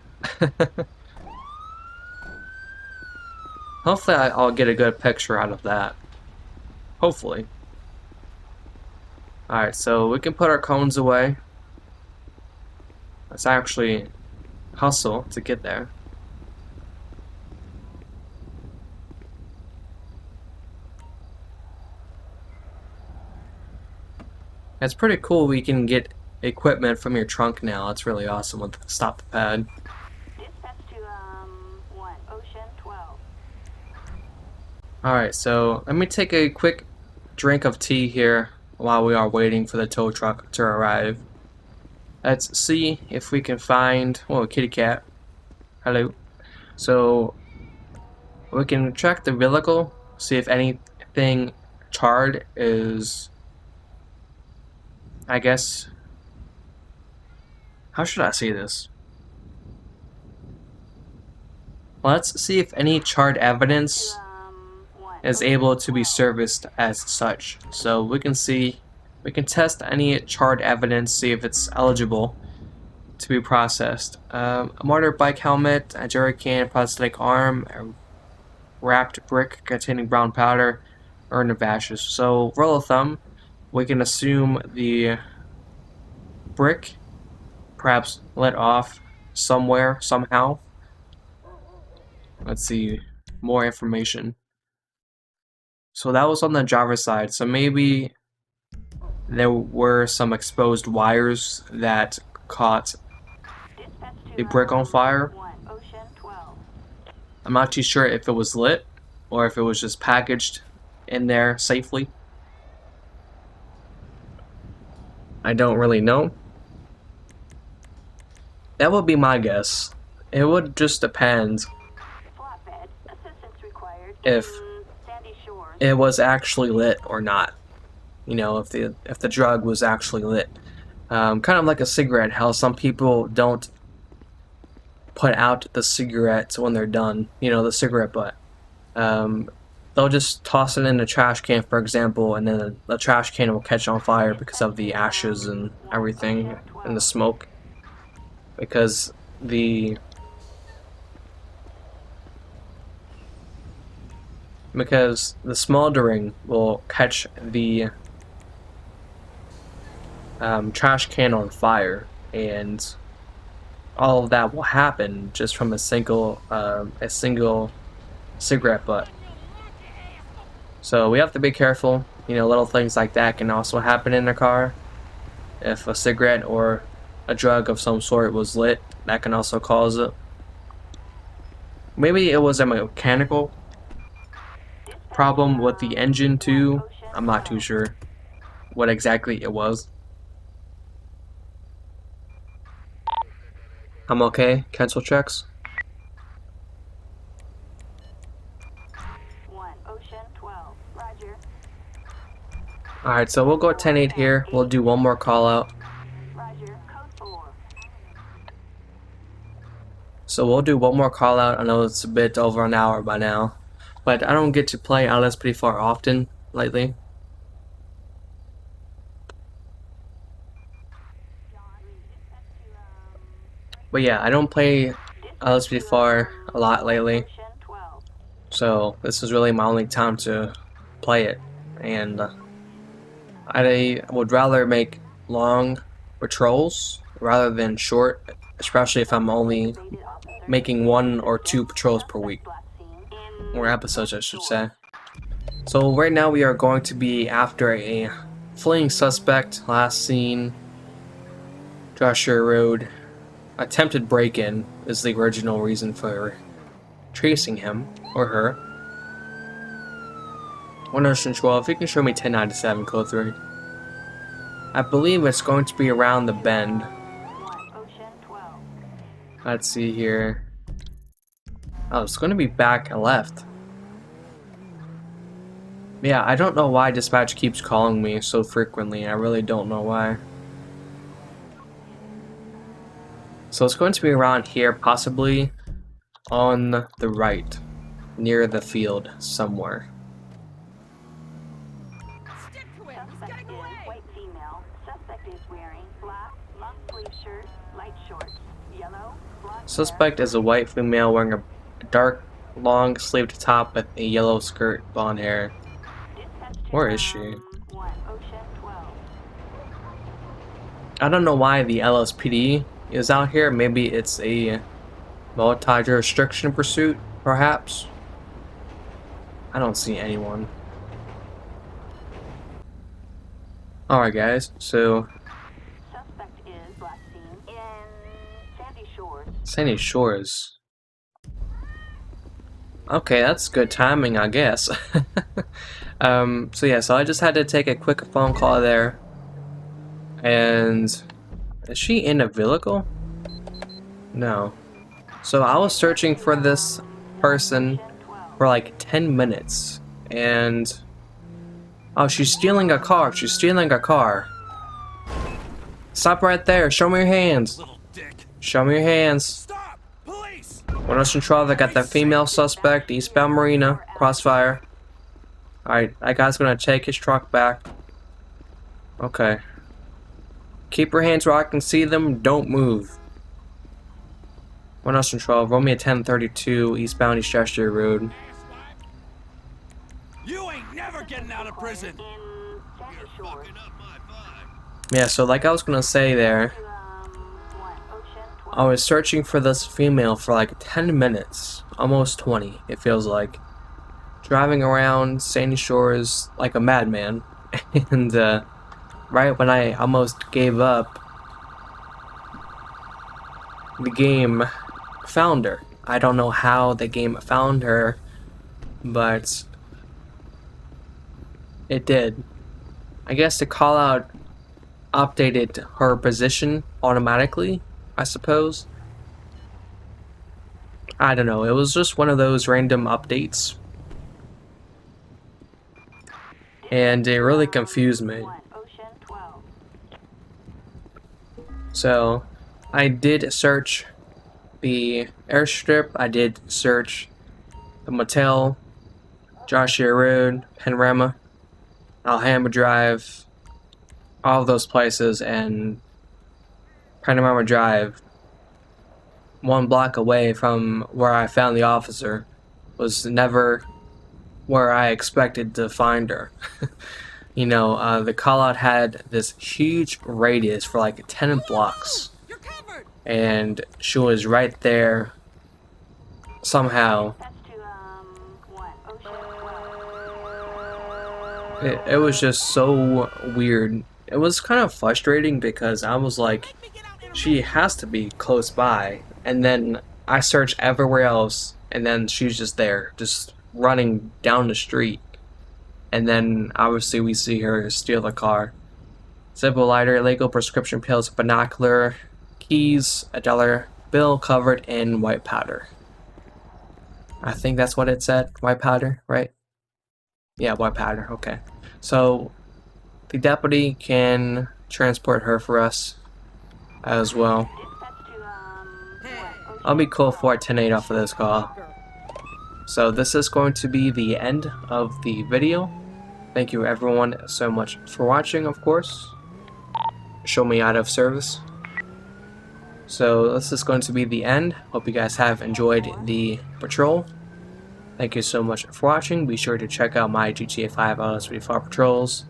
Hopefully I'll get a good picture out of that. Hopefully. Alright, so we can put our cones away. Let's actually hustle to get there. It's pretty cool we can get equipment from your trunk now. It's really awesome with the stop the pad. Dispatch to 1. Ocean 12. Alright, so let me take a quick drink of tea here while we are waiting for the tow truck to arrive. Let's see if we can find... Oh, kitty cat. Hello. So, we can check the vehicle, see if anything charred is... I guess... How should I say this? Let's see if any charred evidence To 1. is able to be serviced as such. So we can test any charred evidence, see if it's eligible to be processed. A motorbike helmet, a jerry can, prosthetic arm, a wrapped brick containing brown powder, urn of ashes. So rule of thumb, we can assume the brick perhaps lit off somewhere, somehow. Let's see more information. So that was on the driver's side, so maybe there were some exposed wires that caught Dispatch to the brick on fire. 1. Ocean 12. I'm not too sure if it was lit or if it was just packaged in there safely. I don't really know. That would be my guess. It would just depend Flatbed. Assistance required. if Sandy Shores. it was actually lit or not. You know, if the drug was actually lit. Kind of like a cigarette, how some people don't put out the cigarette when they're done. You know, the cigarette butt. They'll just toss it in the trash can, for example, and then the trash can will catch on fire because of the ashes and everything and the smoke. Because the smoldering will catch the trash can on fire, and all of that will happen just from a single cigarette butt. So we have to be careful. You know, little things like that can also happen in a car. If a cigarette or a drug of some sort was lit, that can also cause it. Maybe it was a mechanical problem with the engine too. I'm not too sure what exactly it was. I'm okay. Cancel checks. 1. Ocean 12. Roger. Alright, so we'll go 10-8 here. We'll do one more call out. Roger. Code 4. So we'll do one more call out. I know it's a bit over an hour by now, but I don't get to play LSPDFR often lately. But yeah, I don't play LSPDFR a lot lately, so this is really my only time to play it, and I would rather make long patrols rather than short, especially if I'm only making 1 or 2 patrols per week, or episodes I should say. So right now we are going to be after a fleeing suspect, last seen Joshua Road. Attempted break-in is the original reason for tracing him or her. 112, you can show me 1097 code 3. I believe it's going to be around the bend. Let's see here. Oh, it's going to be back and left. Yeah, I don't know why dispatch keeps calling me so frequently. I really don't know why. So it's going to be around here, possibly on the right, near the field somewhere. Suspect is white female. Suspect is wearing black long sleeve shirt, light shorts, yellow, blonde Suspect is a white female wearing a dark, long sleeved top with a yellow skirt, blonde hair. Where is she? I don't know why the LSPD is out here. Maybe it's a multi-jurisdiction pursuit, perhaps. I don't see anyone. Alright guys, so Suspect is last seen in Sandy Shores. Sandy Shores. Okay, that's good timing, I guess. So yeah, so I just had to take a quick phone call there. And is she in a vehicle? No. So I was searching for this person for like 10 minutes, and oh, she's stealing a car. She's stealing a car. Stop right there. Show me your hands. Little dick. Show me your hands. Stop! Police! When I was in trouble, I got that female suspect, eastbound Marina, crossfire. Alright, that guy's gonna take his truck back. Okay. Keep your hands where I can see them. Don't move. When I was in trouble, roll me a 1032, eastbound East Chester Road. You ain't never getting out of prison! In Sandy Shores. Yeah, so like I was gonna say there, I was searching for this female for like 10 minutes, almost 20, it feels like. Driving around Sandy Shores like a madman, and right when I almost gave up, the game found her. I don't know how the game found her, but it did. I guess the call out updated her position automatically, I suppose. I don't know, it was just one of those random updates. And it really confused me. So, I did search the airstrip, I did search the motel, Joshua Road, Panorama, Alhambra Drive, all of those places, and Panorama Drive, 1 block away from where I found the officer, was never where I expected to find her. You know, the call out had this huge radius for like 10 blocks, and she was right there somehow. It was just so weird. It was kind of frustrating because I was like, she has to be close by, and then I search everywhere else, and then she's just there, just running down the street. And then obviously we see her steal the car. Zippo lighter, illegal prescription pills, binocular, keys, a dollar bill covered in white powder. I think that's what it said, white powder, right? Yeah, white powder, okay. So the deputy can transport her for us as well. I'll be cool for a 10-8 off of this call. So this is going to be the end of the video. Thank you everyone so much for watching, of course. Show me out of service. So this is going to be the end. Hope you guys have enjoyed the patrol. Thank you so much for watching. Be sure to check out my GTA 5 LSPDFR Patrols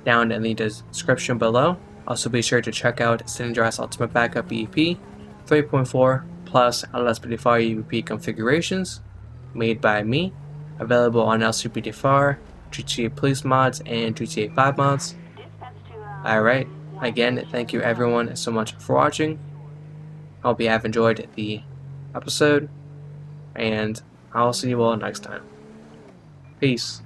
down in the description below. Also be sure to check out San Andreas Ultimate Backup EUP 3.4 plus LSPDFR EUP configurations made by me, available on LSPDFR, GTA Police mods, and GTA 5 mods. Alright, again, thank you everyone so much for watching. Hope you have enjoyed the episode, and I'll see you all next time. Peace.